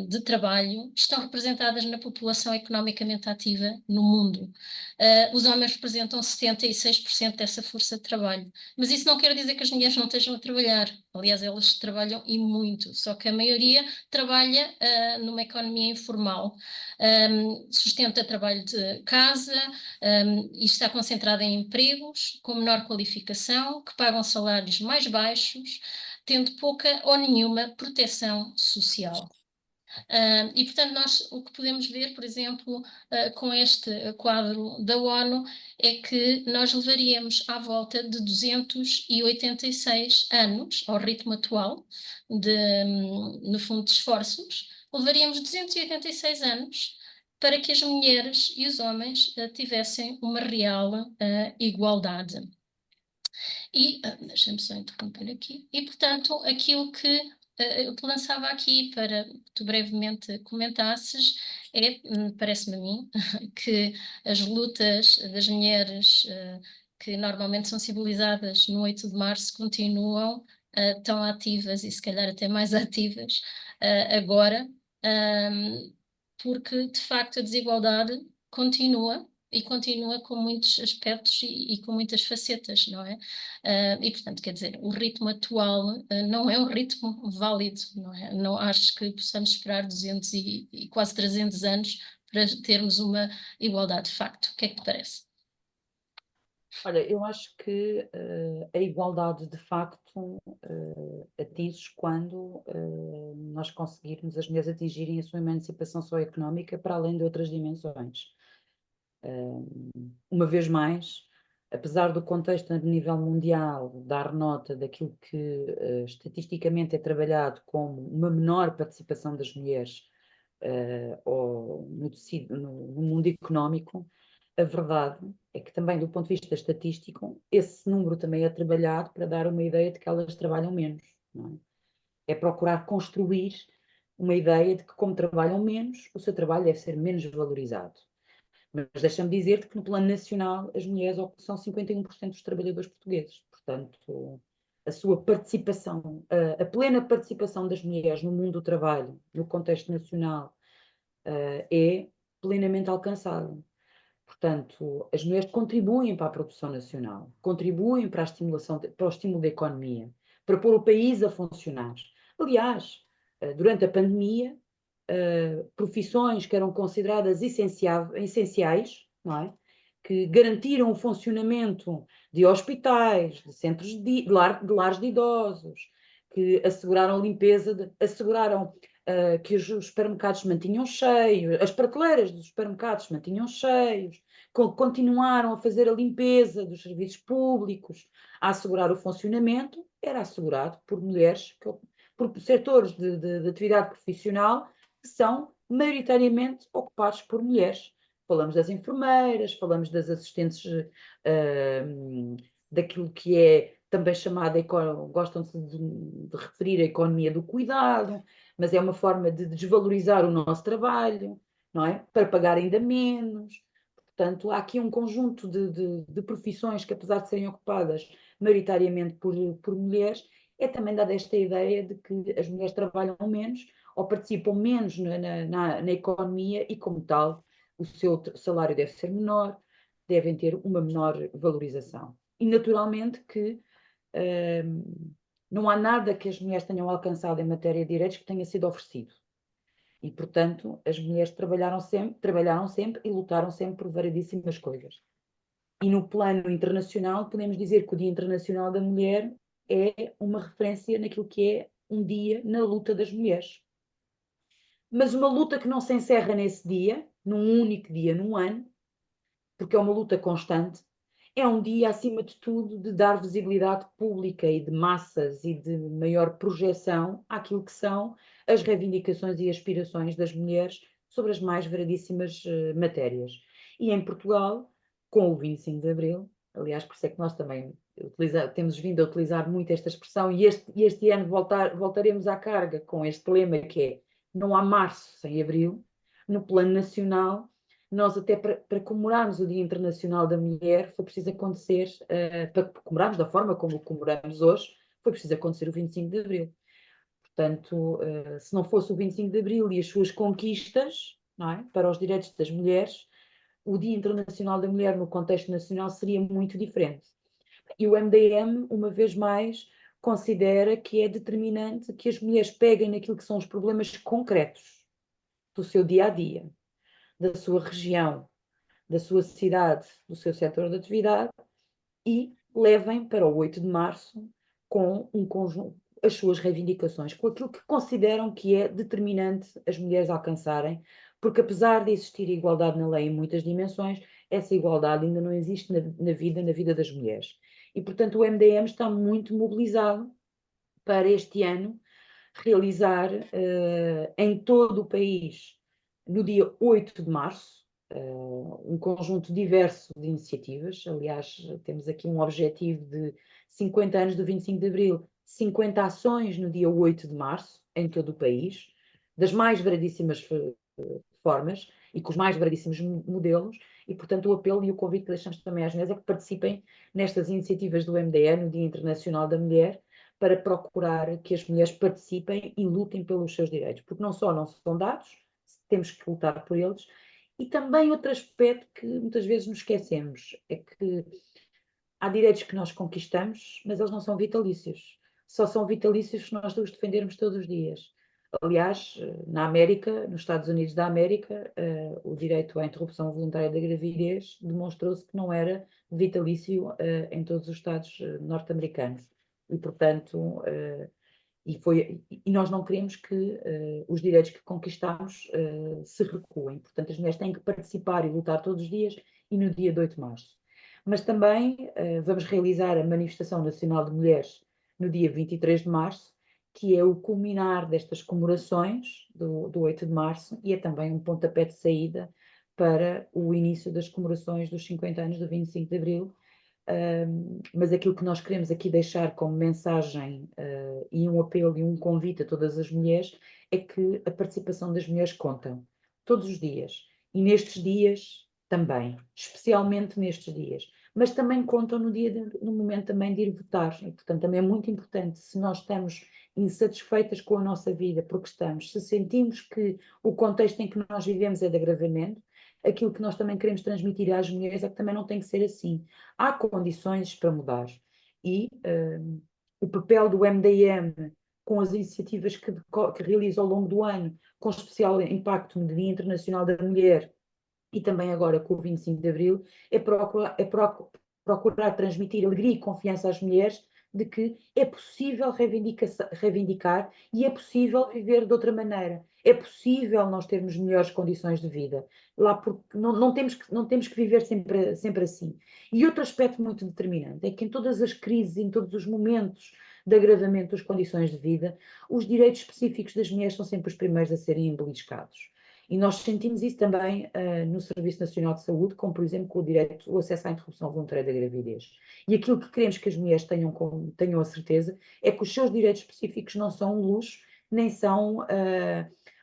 de trabalho estão representadas na população economicamente ativa no mundo. Os homens representam 76% dessa força de trabalho. Mas isso não quer dizer que as mulheres não estejam a trabalhar. Aliás, elas trabalham e muito, só que a maioria trabalha numa economia informal. Sustenta trabalho de casa e está concentrada em empregos com menor qualificação, que pagam salários mais baixos, tendo pouca ou nenhuma proteção social. E, portanto, nós o que podemos ver, por exemplo, com este quadro da ONU, é que nós levaríamos à volta de 286 anos, ao ritmo atual, no fundo de esforços, levaríamos 286 anos para que as mulheres e os homens tivessem uma real igualdade. E, deixa-me só interromper aqui, e, portanto, aquilo que eu te lançava aqui para que tu brevemente comentasses parece-me a mim, que as lutas das mulheres que normalmente são civilizadas no 8 de março continuam tão ativas e se calhar até mais ativas agora, porque de facto a desigualdade continua e continua com muitos aspectos e com muitas facetas, não é? E, portanto, quer dizer, o ritmo atual não é um ritmo válido, não é? Não acho que possamos esperar 200 e quase 300 anos para termos uma igualdade de facto. O que é que te parece? Olha, eu acho que a igualdade de facto atinge quando nós conseguirmos as mulheres atingirem a sua emancipação socioeconómica para além de outras dimensões. Uma vez mais, apesar do contexto a nível mundial dar nota daquilo que estatisticamente é trabalhado como uma menor participação das mulheres no mundo económico, a verdade é que também do ponto de vista estatístico, esse número também é trabalhado para dar uma ideia de que elas trabalham menos, não é? É procurar construir uma ideia de que como trabalham menos, o seu trabalho deve ser menos valorizado. Mas deixa-me dizer-te que no plano nacional as mulheres são 51% dos trabalhadores portugueses. Portanto, a sua participação, a plena participação das mulheres no mundo do trabalho, no contexto nacional, é plenamente alcançada. Portanto, as mulheres contribuem para a produção nacional, contribuem para a estimulação, para o estímulo da economia, para pôr o país a funcionar. Aliás, durante a pandemia, profissões que eram consideradas essenciais, não é? Que garantiram o funcionamento de hospitais, de centros de lares de idosos, que asseguraram a limpeza, asseguraram que os supermercados se mantinham cheios, as prateleiras dos supermercados se mantinham cheios, continuaram a fazer a limpeza dos serviços públicos, a assegurar o funcionamento, era assegurado por mulheres, por setores de atividade profissional que são maioritariamente ocupados por mulheres. Falamos das enfermeiras, falamos das assistentes daquilo que é também chamada, gostam-se de referir a economia do cuidado, mas é uma forma de desvalorizar o nosso trabalho, não é? Para pagar ainda menos. Portanto, há aqui um conjunto de profissões que, apesar de serem ocupadas maioritariamente por mulheres, é também dada esta ideia de que as mulheres trabalham menos ou participam menos na economia e, como tal, o seu salário deve ser menor, devem ter uma menor valorização. E, naturalmente, que não há nada que as mulheres tenham alcançado em matéria de direitos que tenha sido oferecido. E, portanto, as mulheres trabalharam sempre e lutaram sempre por variedíssimas coisas. E no plano internacional, podemos dizer que o Dia Internacional da Mulher é uma referência naquilo que é um dia na luta das mulheres. Mas uma luta que não se encerra nesse dia, num único dia, num ano, porque é uma luta constante, é um dia, acima de tudo, de dar visibilidade pública e de massas e de maior projeção àquilo que são as reivindicações e aspirações das mulheres sobre as mais variedíssimas matérias. E em Portugal, com o 25 de Abril, aliás, por isso é que nós também temos vindo a utilizar muito esta expressão, e este ano voltaremos à carga com este lema que é: não há março sem abril. No plano nacional, nós até para comemorarmos o Dia Internacional da Mulher, foi preciso acontecer, para comemorarmos da forma como comemoramos hoje, foi preciso acontecer o 25 de Abril. Portanto, se não fosse o 25 de Abril e as suas conquistas, não é, para os direitos das mulheres, o Dia Internacional da Mulher no contexto nacional seria muito diferente. E o MDM, uma vez mais, considera que é determinante que as mulheres peguem naquilo que são os problemas concretos do seu dia-a-dia, da sua região, da sua cidade, do seu setor de atividade, e levem para o 8 de março com um conjunto, as suas reivindicações, com aquilo que consideram que é determinante as mulheres alcançarem, porque apesar de existir igualdade na lei em muitas dimensões, essa igualdade ainda não existe na vida das mulheres. E, portanto, o MDM está muito mobilizado para este ano realizar em todo o país, no dia 8 de março, um conjunto diverso de iniciativas. Aliás, temos aqui um objetivo de 50 anos do 25 de Abril, 50 ações no dia 8 de março, em todo o país, das mais variedíssimas formas e com os mais variedíssimos modelos, e, portanto, o apelo e o convite que deixamos também às mulheres é que participem nestas iniciativas do MDE, no Dia Internacional da Mulher, para procurar que as mulheres participem e lutem pelos seus direitos, porque não só não são dados, temos que lutar por eles, e também outro aspecto que muitas vezes nos esquecemos, é que há direitos que nós conquistamos, mas eles não são vitalícios. Só são vitalícios se nós os defendermos todos os dias. Aliás, na América, nos Estados Unidos da América, o direito à interrupção voluntária da gravidez demonstrou-se que não era vitalício em todos os Estados norte-americanos. E, portanto, e nós não queremos que os direitos que conquistamos se recuem. Portanto, as mulheres têm que participar e lutar todos os dias e no dia de 8 de março. Mas também vamos realizar a Manifestação Nacional de Mulheres no dia 23 de março, que é o culminar destas comemorações do 8 de março e é também um pontapé de saída para o início das comemorações dos 50 anos do 25 de Abril. Mas aquilo que nós queremos aqui deixar como mensagem e um apelo e um convite a todas as mulheres é que a participação das mulheres conta todos os dias e nestes dias também, especialmente nestes dias, mas também contam no momento também de ir votar, e portanto também é muito importante. Se nós estamos insatisfeitas com a nossa vida porque se sentimos que o contexto em que nós vivemos é de agravamento, aquilo que nós também queremos transmitir às mulheres é que também não tem que ser assim. Há condições para mudar e o papel do MDM com as iniciativas que realiza ao longo do ano, com especial impacto no Dia Internacional da Mulher e também agora com o 25 de Abril, é procurar transmitir alegria e confiança às mulheres de que é possível reivindicar e é possível viver de outra maneira. É possível nós termos melhores condições de vida. Lá porque não temos que viver sempre assim. E outro aspecto muito determinante é que em todas as crises, em todos os momentos de agravamento das condições de vida, os direitos específicos das mulheres são sempre os primeiros a serem beliscados. E nós sentimos isso também no Serviço Nacional de Saúde, como por exemplo com o acesso à interrupção voluntária da gravidez. E aquilo que queremos que as mulheres tenham a certeza é que os seus direitos específicos não são um luxo, nem são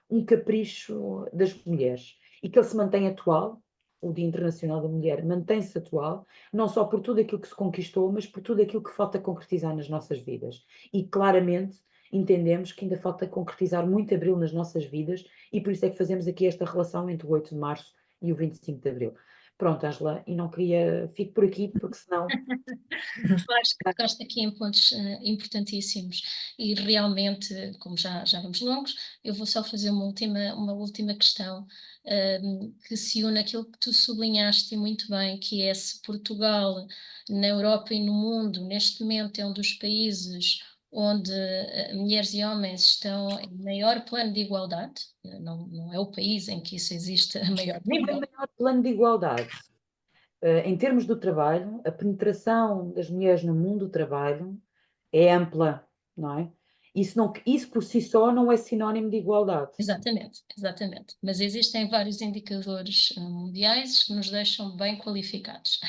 um capricho das mulheres. E que ele se mantém atual, o Dia Internacional da Mulher mantém-se atual, não só por tudo aquilo que se conquistou, mas por tudo aquilo que falta concretizar nas nossas vidas. E claramente entendemos que ainda falta concretizar muito Abril nas nossas vidas e por isso é que fazemos aqui esta relação entre o 8 de março e o 25 de Abril. Pronto, Ângela, e não queria... Fico por aqui, porque senão... Acho que tocaste aqui em pontos importantíssimos e realmente, como já vamos longos, eu vou só fazer uma última questão que se une àquilo que tu sublinhaste muito bem, que é se Portugal, na Europa e no mundo, neste momento é um dos países onde mulheres e homens estão em maior plano de igualdade, não é o país em que isso existe a maior Nem bem nível. maior plano de igualdade. em termos do trabalho, a penetração das mulheres no mundo do trabalho é ampla, não é? Isso por si só não é sinónimo de igualdade. Exatamente, exatamente. Mas existem vários indicadores mundiais que nos deixam bem qualificados.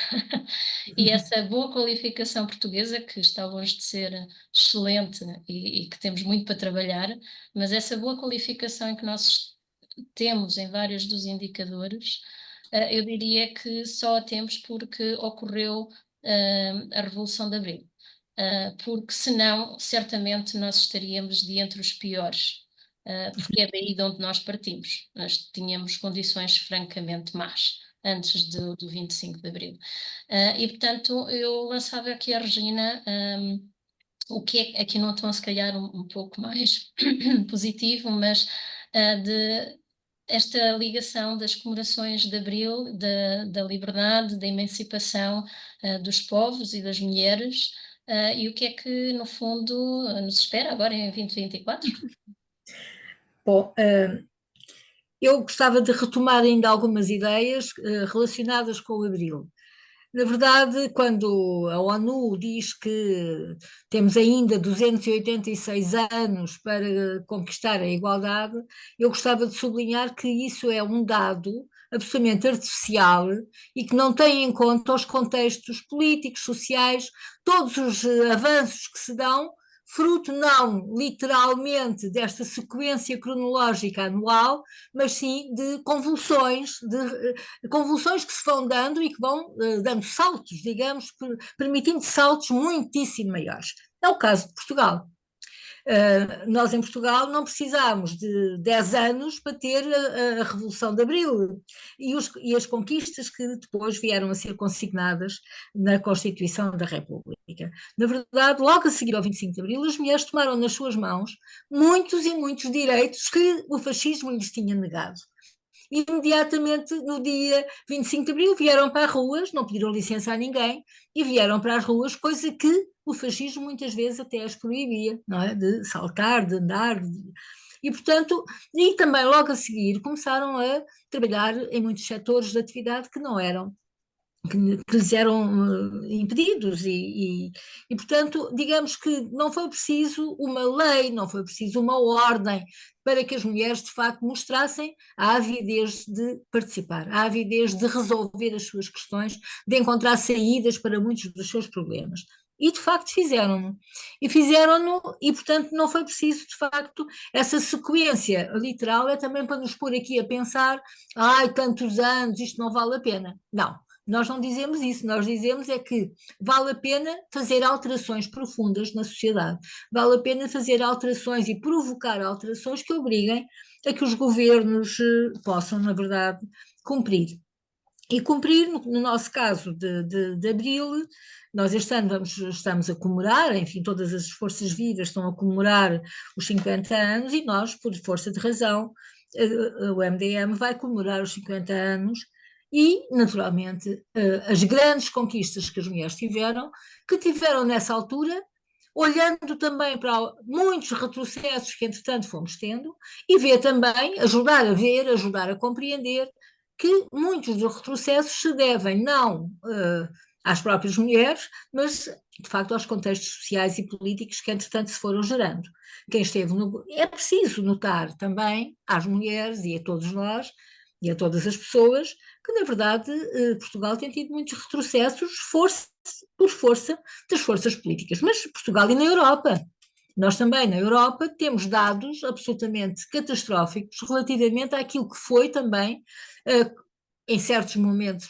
E essa boa qualificação portuguesa, que está longe de ser excelente e que temos muito para trabalhar, mas essa boa qualificação em que nós temos em vários dos indicadores, eu diria que só a temos porque ocorreu a Revolução de Abril. Porque senão, certamente, nós estaríamos de entre os piores, porque é daí de onde nós partimos. Nós tínhamos condições francamente más antes do 25 de Abril. E, portanto, eu lançava aqui à Regina o que é aqui num tom se calhar um pouco mais positivo, mas de esta ligação das comemorações de Abril, da liberdade, da emancipação dos povos e das mulheres, e o que é que, no fundo, nos espera agora em 2024? Bom, eu gostava de retomar ainda algumas ideias relacionadas com o Abril. Na verdade, quando a ONU diz que temos ainda 286 anos para conquistar a igualdade, eu gostava de sublinhar que isso é um dado absolutamente artificial e que não tem em conta os contextos políticos, sociais, todos os avanços que se dão, fruto não literalmente desta sequência cronológica anual, mas sim de convulsões que se vão dando e que vão dando saltos, digamos, permitindo saltos muitíssimo maiores. É o caso de Portugal. Nós em Portugal não precisámos de 10 anos para ter a Revolução de Abril e as conquistas que depois vieram a ser consignadas na Constituição da República. Na verdade, logo a seguir ao 25 de Abril, as mulheres tomaram nas suas mãos muitos e muitos direitos que o fascismo lhes tinha negado. Imediatamente no dia 25 de Abril vieram para as ruas, não pediram licença a ninguém, e vieram para as ruas, coisa que o fascismo muitas vezes até as proibia, não é? De saltar, de andar, e portanto, e também logo a seguir começaram a trabalhar em muitos setores de atividade que não eram que lhes eram impedidos e, portanto, digamos que não foi preciso uma lei, não foi preciso uma ordem para que as mulheres de facto mostrassem a avidez de participar, a avidez de resolver as suas questões, de encontrar saídas para muitos dos seus problemas. E de facto fizeram-no. E portanto não foi preciso, de facto, essa sequência literal é também para nos pôr aqui a pensar, ai, tantos anos, isto não vale a pena. Não. Nós não dizemos isso, nós dizemos é que vale a pena fazer alterações profundas na sociedade, vale a pena fazer alterações e provocar alterações que obriguem a que os governos possam, na verdade, cumprir. E cumprir, no nosso caso de Abril, nós este ano estamos a comemorar, enfim, todas as forças vivas estão a comemorar os 50 anos e nós, por força de razão, o MDM vai comemorar os 50 anos e, naturalmente, as grandes conquistas que as mulheres tiveram, que tiveram nessa altura, olhando também para muitos retrocessos que, entretanto, fomos tendo, e ver também, ajudar a compreender que muitos dos retrocessos se devem não às próprias mulheres, mas, de facto, aos contextos sociais e políticos que, entretanto, se foram gerando. Quem esteve no... É preciso notar também às mulheres e a todos nós e a todas as pessoas que, na verdade, Portugal tem tido muitos retrocessos por força das forças políticas, mas Portugal e na Europa. Nós também, na Europa, temos dados absolutamente catastróficos relativamente àquilo que foi também, em certos momentos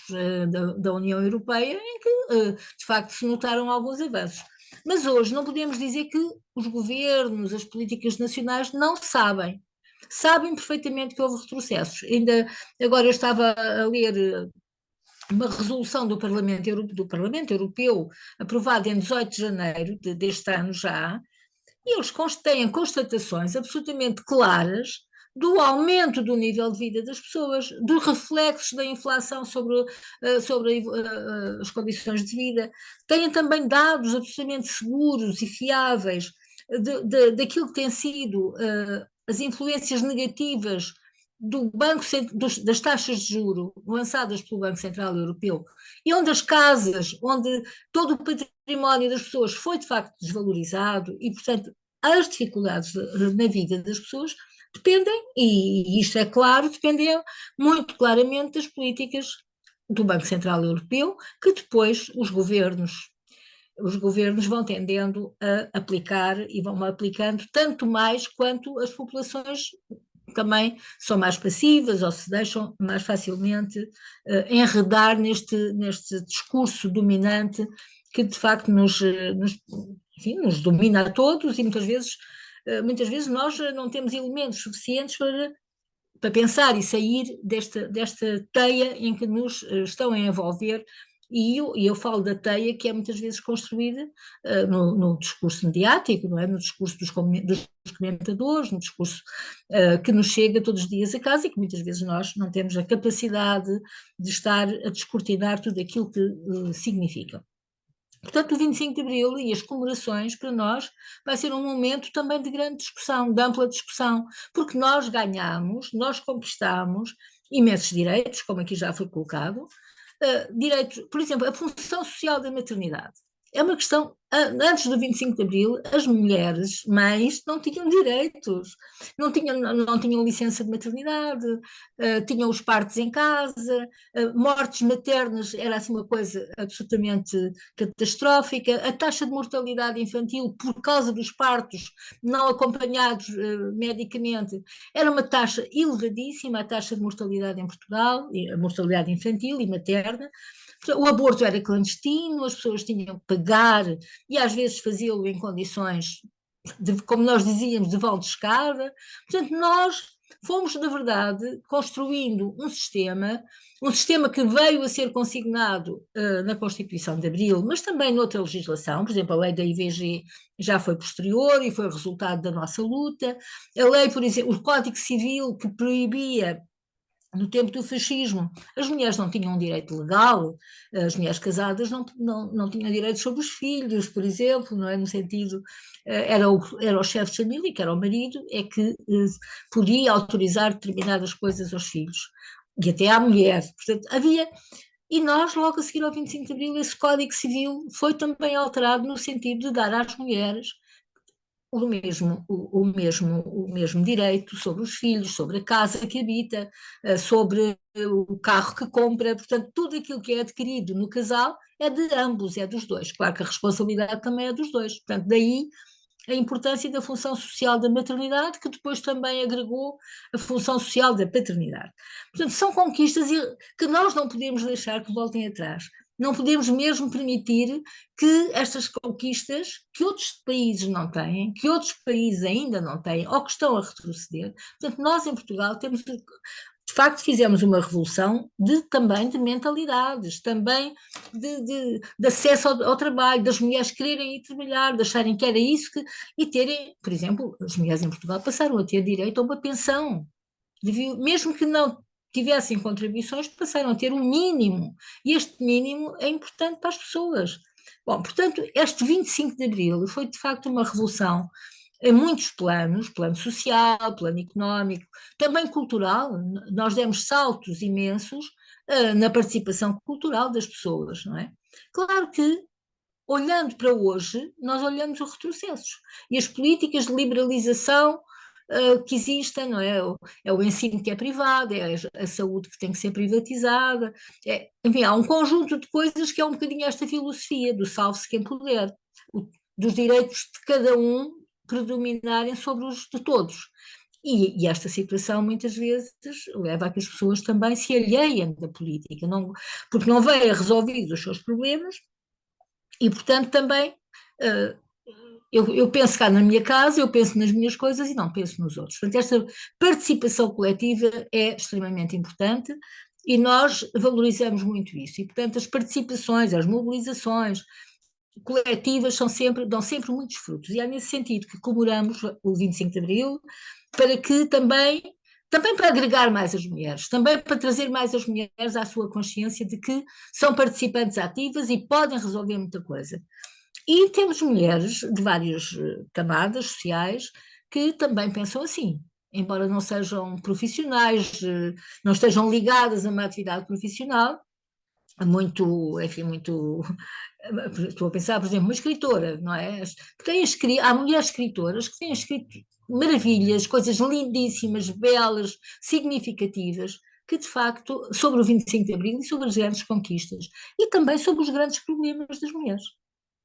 da União Europeia, em que, de facto, se notaram alguns avanços. Mas hoje não podemos dizer que os governos, as políticas nacionais não sabem perfeitamente que houve retrocessos. Ainda agora eu estava a ler uma resolução do Parlamento Europeu aprovada em 18 de janeiro deste ano já, e eles têm constatações absolutamente claras do aumento do nível de vida das pessoas, dos reflexos da inflação sobre as condições de vida. Têm também dados absolutamente seguros e fiáveis daquilo que tem sido as influências negativas das taxas de juro lançadas pelo Banco Central Europeu, e onde as casas, onde todo o património das pessoas foi de facto desvalorizado, e portanto as dificuldades na vida das pessoas dependem, e isto é claro, dependem muito claramente das políticas do Banco Central Europeu, que depois os governos vão tendendo a aplicar e vão aplicando tanto mais quanto as populações também são mais passivas ou se deixam mais facilmente enredar neste discurso dominante que de facto enfim, nos domina a todos, e muitas vezes nós não temos elementos suficientes para pensar e sair desta teia em que nos estão a envolver. E eu falo da teia que é muitas vezes construída no discurso mediático, não é? No discurso dos comentadores, no discurso que nos chega todos os dias a casa, e que muitas vezes nós não temos a capacidade de estar a descortinar tudo aquilo que significa. Portanto, o 25 de Abril e as comemorações, para nós, vai ser um momento também de grande discussão, de ampla discussão, porque nós ganhamos, nós conquistamos imensos direitos, como aqui já foi colocado, direitos, por exemplo, a função social da maternidade. É uma questão, antes do 25 de Abril, as mulheres, mães, não tinham direitos, não tinham licença de maternidade, tinham os partos em casa, mortes maternas era assim uma coisa absolutamente catastrófica, a taxa de mortalidade infantil por causa dos partos não acompanhados medicamente era uma taxa elevadíssima, a taxa de mortalidade em Portugal, a mortalidade infantil e materna. O aborto era clandestino, as pessoas tinham que pagar e às vezes fazê-lo em condições, como nós dizíamos, de vão de escada. Portanto, nós fomos, na verdade, construindo um sistema que veio a ser consignado na Constituição de Abril, mas também noutra legislação, por exemplo, a lei da IVG já foi posterior e foi resultado da nossa luta. A lei, por exemplo, o Código Civil que proibia no tempo do fascismo, as mulheres não tinham um direito legal, as mulheres casadas não tinham direitos sobre os filhos, por exemplo, não é? No sentido, era o chefe de família, que era o marido, é que podia autorizar determinadas coisas aos filhos, e até à mulher. Portanto, havia. E nós, logo a seguir ao 25 de Abril, esse Código Civil foi também alterado no sentido de dar às mulheres o mesmo direito sobre os filhos, sobre a casa que habita, sobre o carro que compra. Portanto, tudo aquilo que é adquirido no casal é de ambos, é dos dois. Claro que a responsabilidade também é dos dois. Portanto, daí a importância da função social da maternidade, que depois também agregou a função social da paternidade. Portanto, são conquistas que nós não podemos deixar que voltem atrás. Não podemos mesmo permitir que estas conquistas, que outros países não têm, que outros países ainda não têm, ou que estão a retroceder. Portanto, nós em Portugal temos, de facto, fizemos uma revolução também de mentalidades, também de acesso ao trabalho, das mulheres quererem ir trabalhar, de acharem que era isso, e terem, por exemplo, as mulheres em Portugal passaram a ter direito a uma pensão, mesmo que não tivessem contribuições, passaram a ter um mínimo, e este mínimo é importante para as pessoas. Bom, portanto, este 25 de Abril foi de facto uma revolução em muitos planos, plano social, plano económico, também cultural. Nós demos saltos imensos na participação cultural das pessoas, não é? Claro que, olhando para hoje, nós olhamos os retrocessos e as políticas de liberalização que existem, não é? É o ensino que é privado, é a saúde que tem que ser privatizada, enfim, há um conjunto de coisas que é um bocadinho esta filosofia do salve-se quem puder, dos direitos de cada um predominarem sobre os de todos. E esta situação muitas vezes leva a que as pessoas também se alheiem da política, porque não veem resolvidos os seus problemas e, portanto, também eu penso cá na minha casa, eu penso nas minhas coisas e não penso nos outros. Portanto, esta participação coletiva é extremamente importante e nós valorizamos muito isso. E, portanto, as participações, as mobilizações coletivas dão sempre muitos frutos. E é nesse sentido que comemoramos o 25 de Abril, para que também para agregar mais as mulheres, também para trazer mais as mulheres à sua consciência de que são participantes ativas e podem resolver muita coisa. E temos mulheres de várias camadas sociais que também pensam assim, embora não sejam profissionais, não estejam ligadas a uma atividade profissional, muito, enfim, muito. Estou a pensar, por exemplo, uma escritora, não é? Há mulheres escritoras que têm escrito maravilhas, coisas lindíssimas, belas, significativas, que de facto, sobre o 25 de Abril e sobre as grandes conquistas, e também sobre os grandes problemas das mulheres.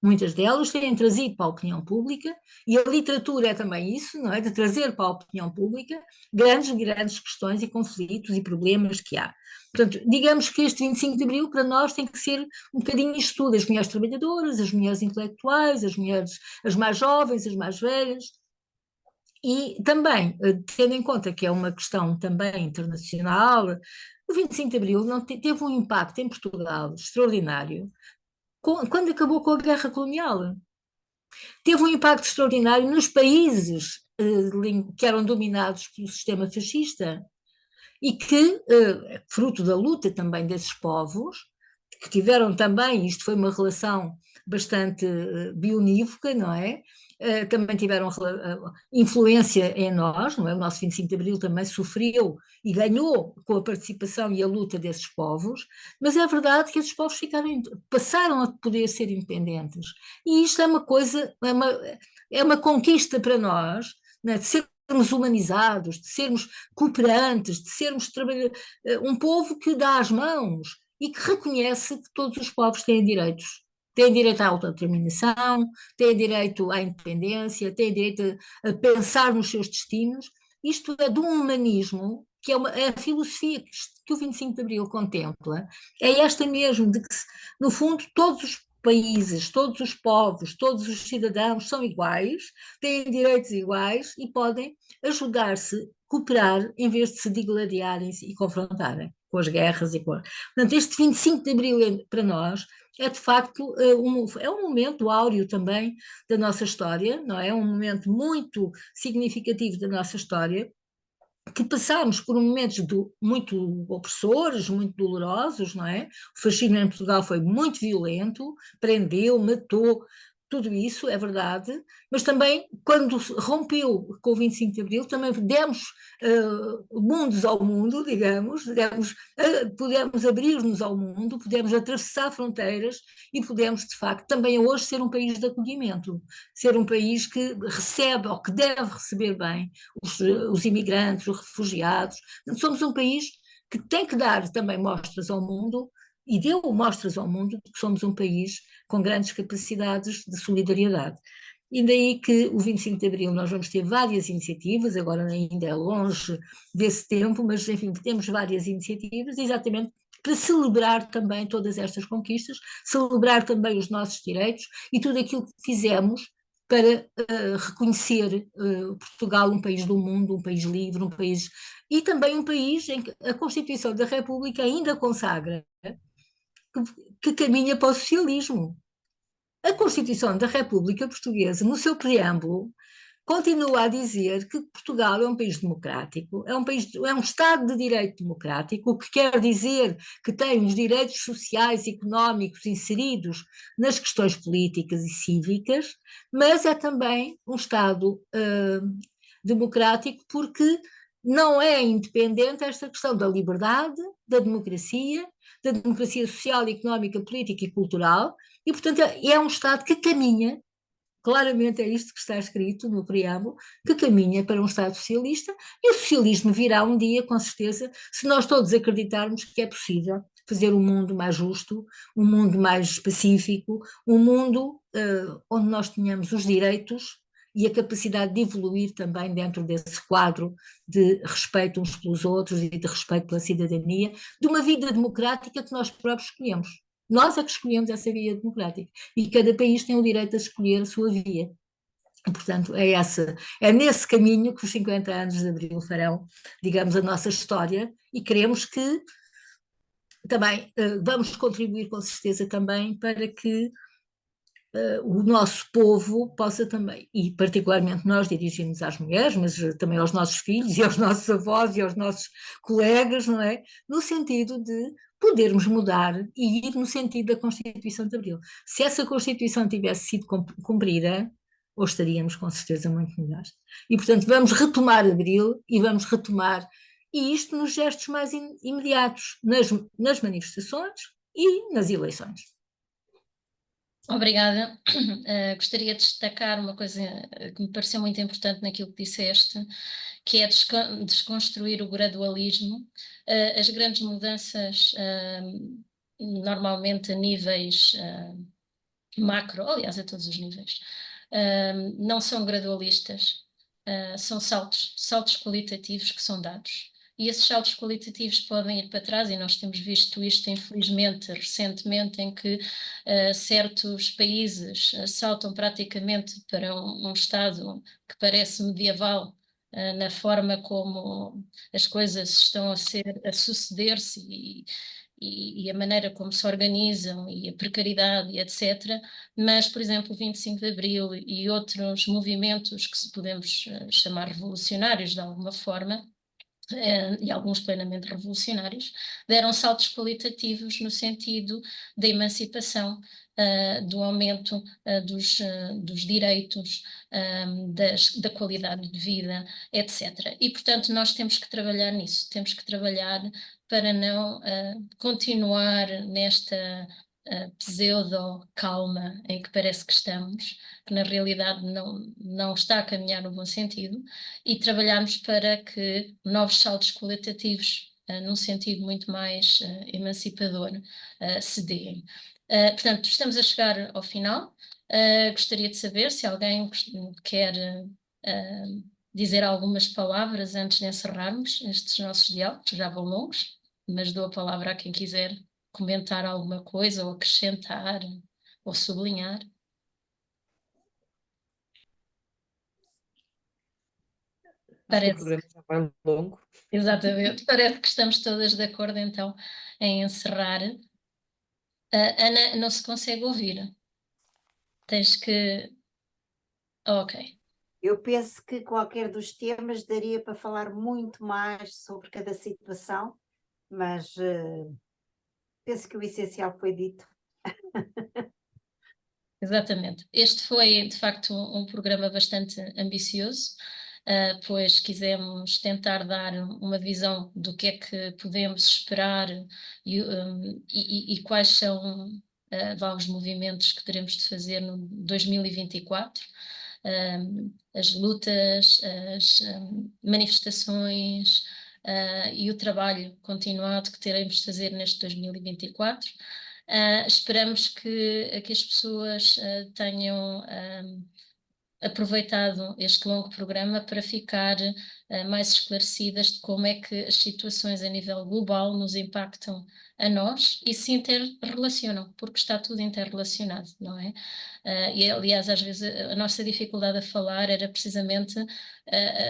Muitas delas têm trazido para a opinião pública, e a literatura é também isso, não é? De trazer para a opinião pública grandes questões e conflitos e problemas que há. Portanto, digamos que este 25 de Abril para nós tem que ser um bocadinho isto tudo, as mulheres trabalhadoras, as mulheres intelectuais, as mulheres, as mais jovens, as mais velhas, e também, tendo em conta que é uma questão também internacional, o 25 de Abril não teve um impacto em Portugal extraordinário quando acabou com a guerra colonial. Teve um impacto extraordinário nos países que eram dominados pelo sistema fascista e que, fruto da luta também desses povos, que tiveram também, isto foi uma relação bastante bionívoca, não é? Também tiveram influência em nós, não é? O nosso 25 de Abril também sofreu e ganhou com a participação e a luta desses povos, mas é verdade que esses povos passaram a poder ser independentes. E isto é uma coisa, é uma conquista para nós, não é? De sermos humanizados, de sermos cooperantes, de sermos um povo que dá as mãos e que reconhece que todos os povos têm direitos. Têm direito à autodeterminação, têm direito à independência, têm direito a pensar nos seus destinos. Isto é de um humanismo, que é a filosofia que o 25 de Abril contempla, é esta mesmo, de que, no fundo, todos os países, todos os povos, todos os cidadãos são iguais, têm direitos iguais e podem ajudar-se, cooperar, em vez de se digladiarem e confrontarem com as guerras. Portanto, este 25 de Abril para nós é de facto é um momento áureo também da nossa história, não é? É um momento muito significativo da nossa história, que passámos por momentos muito opressores, muito dolorosos, não é? O fascismo em Portugal foi muito violento, prendeu, matou, tudo isso é verdade, mas também quando rompeu com o 25 de Abril, também demos mundos ao mundo, digamos, pudemos abrir-nos ao mundo, pudemos atravessar fronteiras e pudemos, de facto, também hoje ser um país de acolhimento, ser um país que recebe ou que deve receber bem os imigrantes, os refugiados. Somos um país que tem que dar também mostras ao mundo e deu mostras ao mundo de que somos um país com grandes capacidades de solidariedade. E daí que o 25 de Abril nós vamos ter várias iniciativas, agora ainda é longe desse tempo, mas enfim, temos várias iniciativas exatamente para celebrar também todas estas conquistas, celebrar também os nossos direitos e tudo aquilo que fizemos para reconhecer Portugal um país do mundo, um país livre, um país e também um país em que a Constituição da República ainda consagra que caminha para o socialismo. A Constituição da República Portuguesa, no seu preâmbulo, continua a dizer que Portugal é um país democrático, é um Estado de direito democrático, o que quer dizer que tem os direitos sociais e económicos inseridos nas questões políticas e cívicas, mas é também um Estado democrático porque não é independente esta questão da liberdade, da democracia social, económica, política e cultural, e portanto é um Estado que caminha, claramente é isto que está escrito no preâmbulo, que caminha para um Estado socialista, e o socialismo virá um dia, com certeza, se nós todos acreditarmos que é possível fazer um mundo mais justo, um mundo mais pacífico, um mundo onde nós tenhamos os direitos e a capacidade de evoluir também dentro desse quadro de respeito uns pelos outros e de respeito pela cidadania, de uma vida democrática que nós próprios escolhemos. Nós é que escolhemos essa via democrática e cada país tem o direito a escolher a sua via. E, portanto, é nesse caminho que os 50 anos de Abril farão, digamos, a nossa história e queremos que também vamos contribuir com certeza também para que o nosso povo possa também, e particularmente nós dirigimos às mulheres, mas também aos nossos filhos e aos nossos avós e aos nossos colegas, não é? No sentido de podermos mudar e ir no sentido da Constituição de Abril. Se essa Constituição tivesse sido cumprida, ou estaríamos com certeza muito melhores. E, portanto, vamos retomar abril e vamos retomar, e isto nos gestos mais imediatos, nas manifestações e nas eleições. Obrigada. Gostaria de destacar uma coisa que me pareceu muito importante naquilo que disseste, que é desconstruir o gradualismo. As grandes mudanças, normalmente a níveis macro, aliás, a todos os níveis, não são gradualistas, são saltos qualitativos que são dados. E esses saltos qualitativos podem ir para trás, e nós temos visto isto, infelizmente, recentemente, em que certos países saltam praticamente para um estado que parece medieval, na forma como as coisas estão a suceder-se e a maneira como se organizam e a precariedade e etc. Mas, por exemplo, o 25 de Abril e outros movimentos que se podemos chamar revolucionários de alguma forma, e alguns plenamente revolucionários, deram saltos qualitativos no sentido da emancipação, do aumento dos direitos, da qualidade de vida, etc. E, portanto, nós temos que trabalhar nisso, temos que trabalhar para não continuar nesta pseudo-calma em que parece que estamos, que na realidade não está a caminhar no bom sentido, e trabalharmos para que novos saltos qualitativos, num sentido muito mais emancipador, se deem. Portanto, estamos a chegar ao final. Gostaria de saber se alguém quer dizer algumas palavras antes de encerrarmos estes nossos diálogos, já vão longos, mas dou a palavra a quem quiser comentar alguma coisa, ou acrescentar, ou sublinhar. Acho que o programa já vai longo. Exatamente, parece que estamos todas de acordo então em encerrar. Ana, não se consegue ouvir. Tens que... Ok. Eu penso que qualquer dos temas daria para falar muito mais sobre cada situação, mas penso que o essencial foi dito. Exatamente. Este foi, de facto, um programa bastante ambicioso, pois quisemos tentar dar uma visão do que é que podemos esperar e quais são os movimentos que teremos de fazer no 2024. As lutas, as manifestações e o trabalho continuado que teremos de fazer neste 2024. Esperamos que as pessoas tenham aproveitado este longo programa para ficar mais esclarecidas de como é que as situações a nível global nos impactam a nós e se interrelacionam, porque está tudo interrelacionado, não é? E aliás, às vezes a nossa dificuldade a falar era precisamente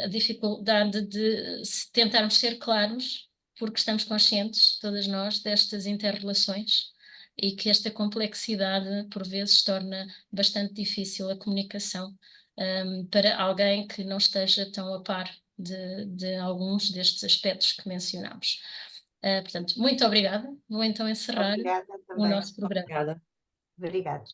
a dificuldade de tentarmos ser claros, porque estamos conscientes, todas nós, destas interrelações, e que esta complexidade, por vezes, torna bastante difícil a comunicação para alguém que não esteja tão a par de alguns destes aspectos que mencionamos. Portanto, muito obrigada. Vou então encerrar Obrigada o também. nosso programa. Obrigada. Obrigada.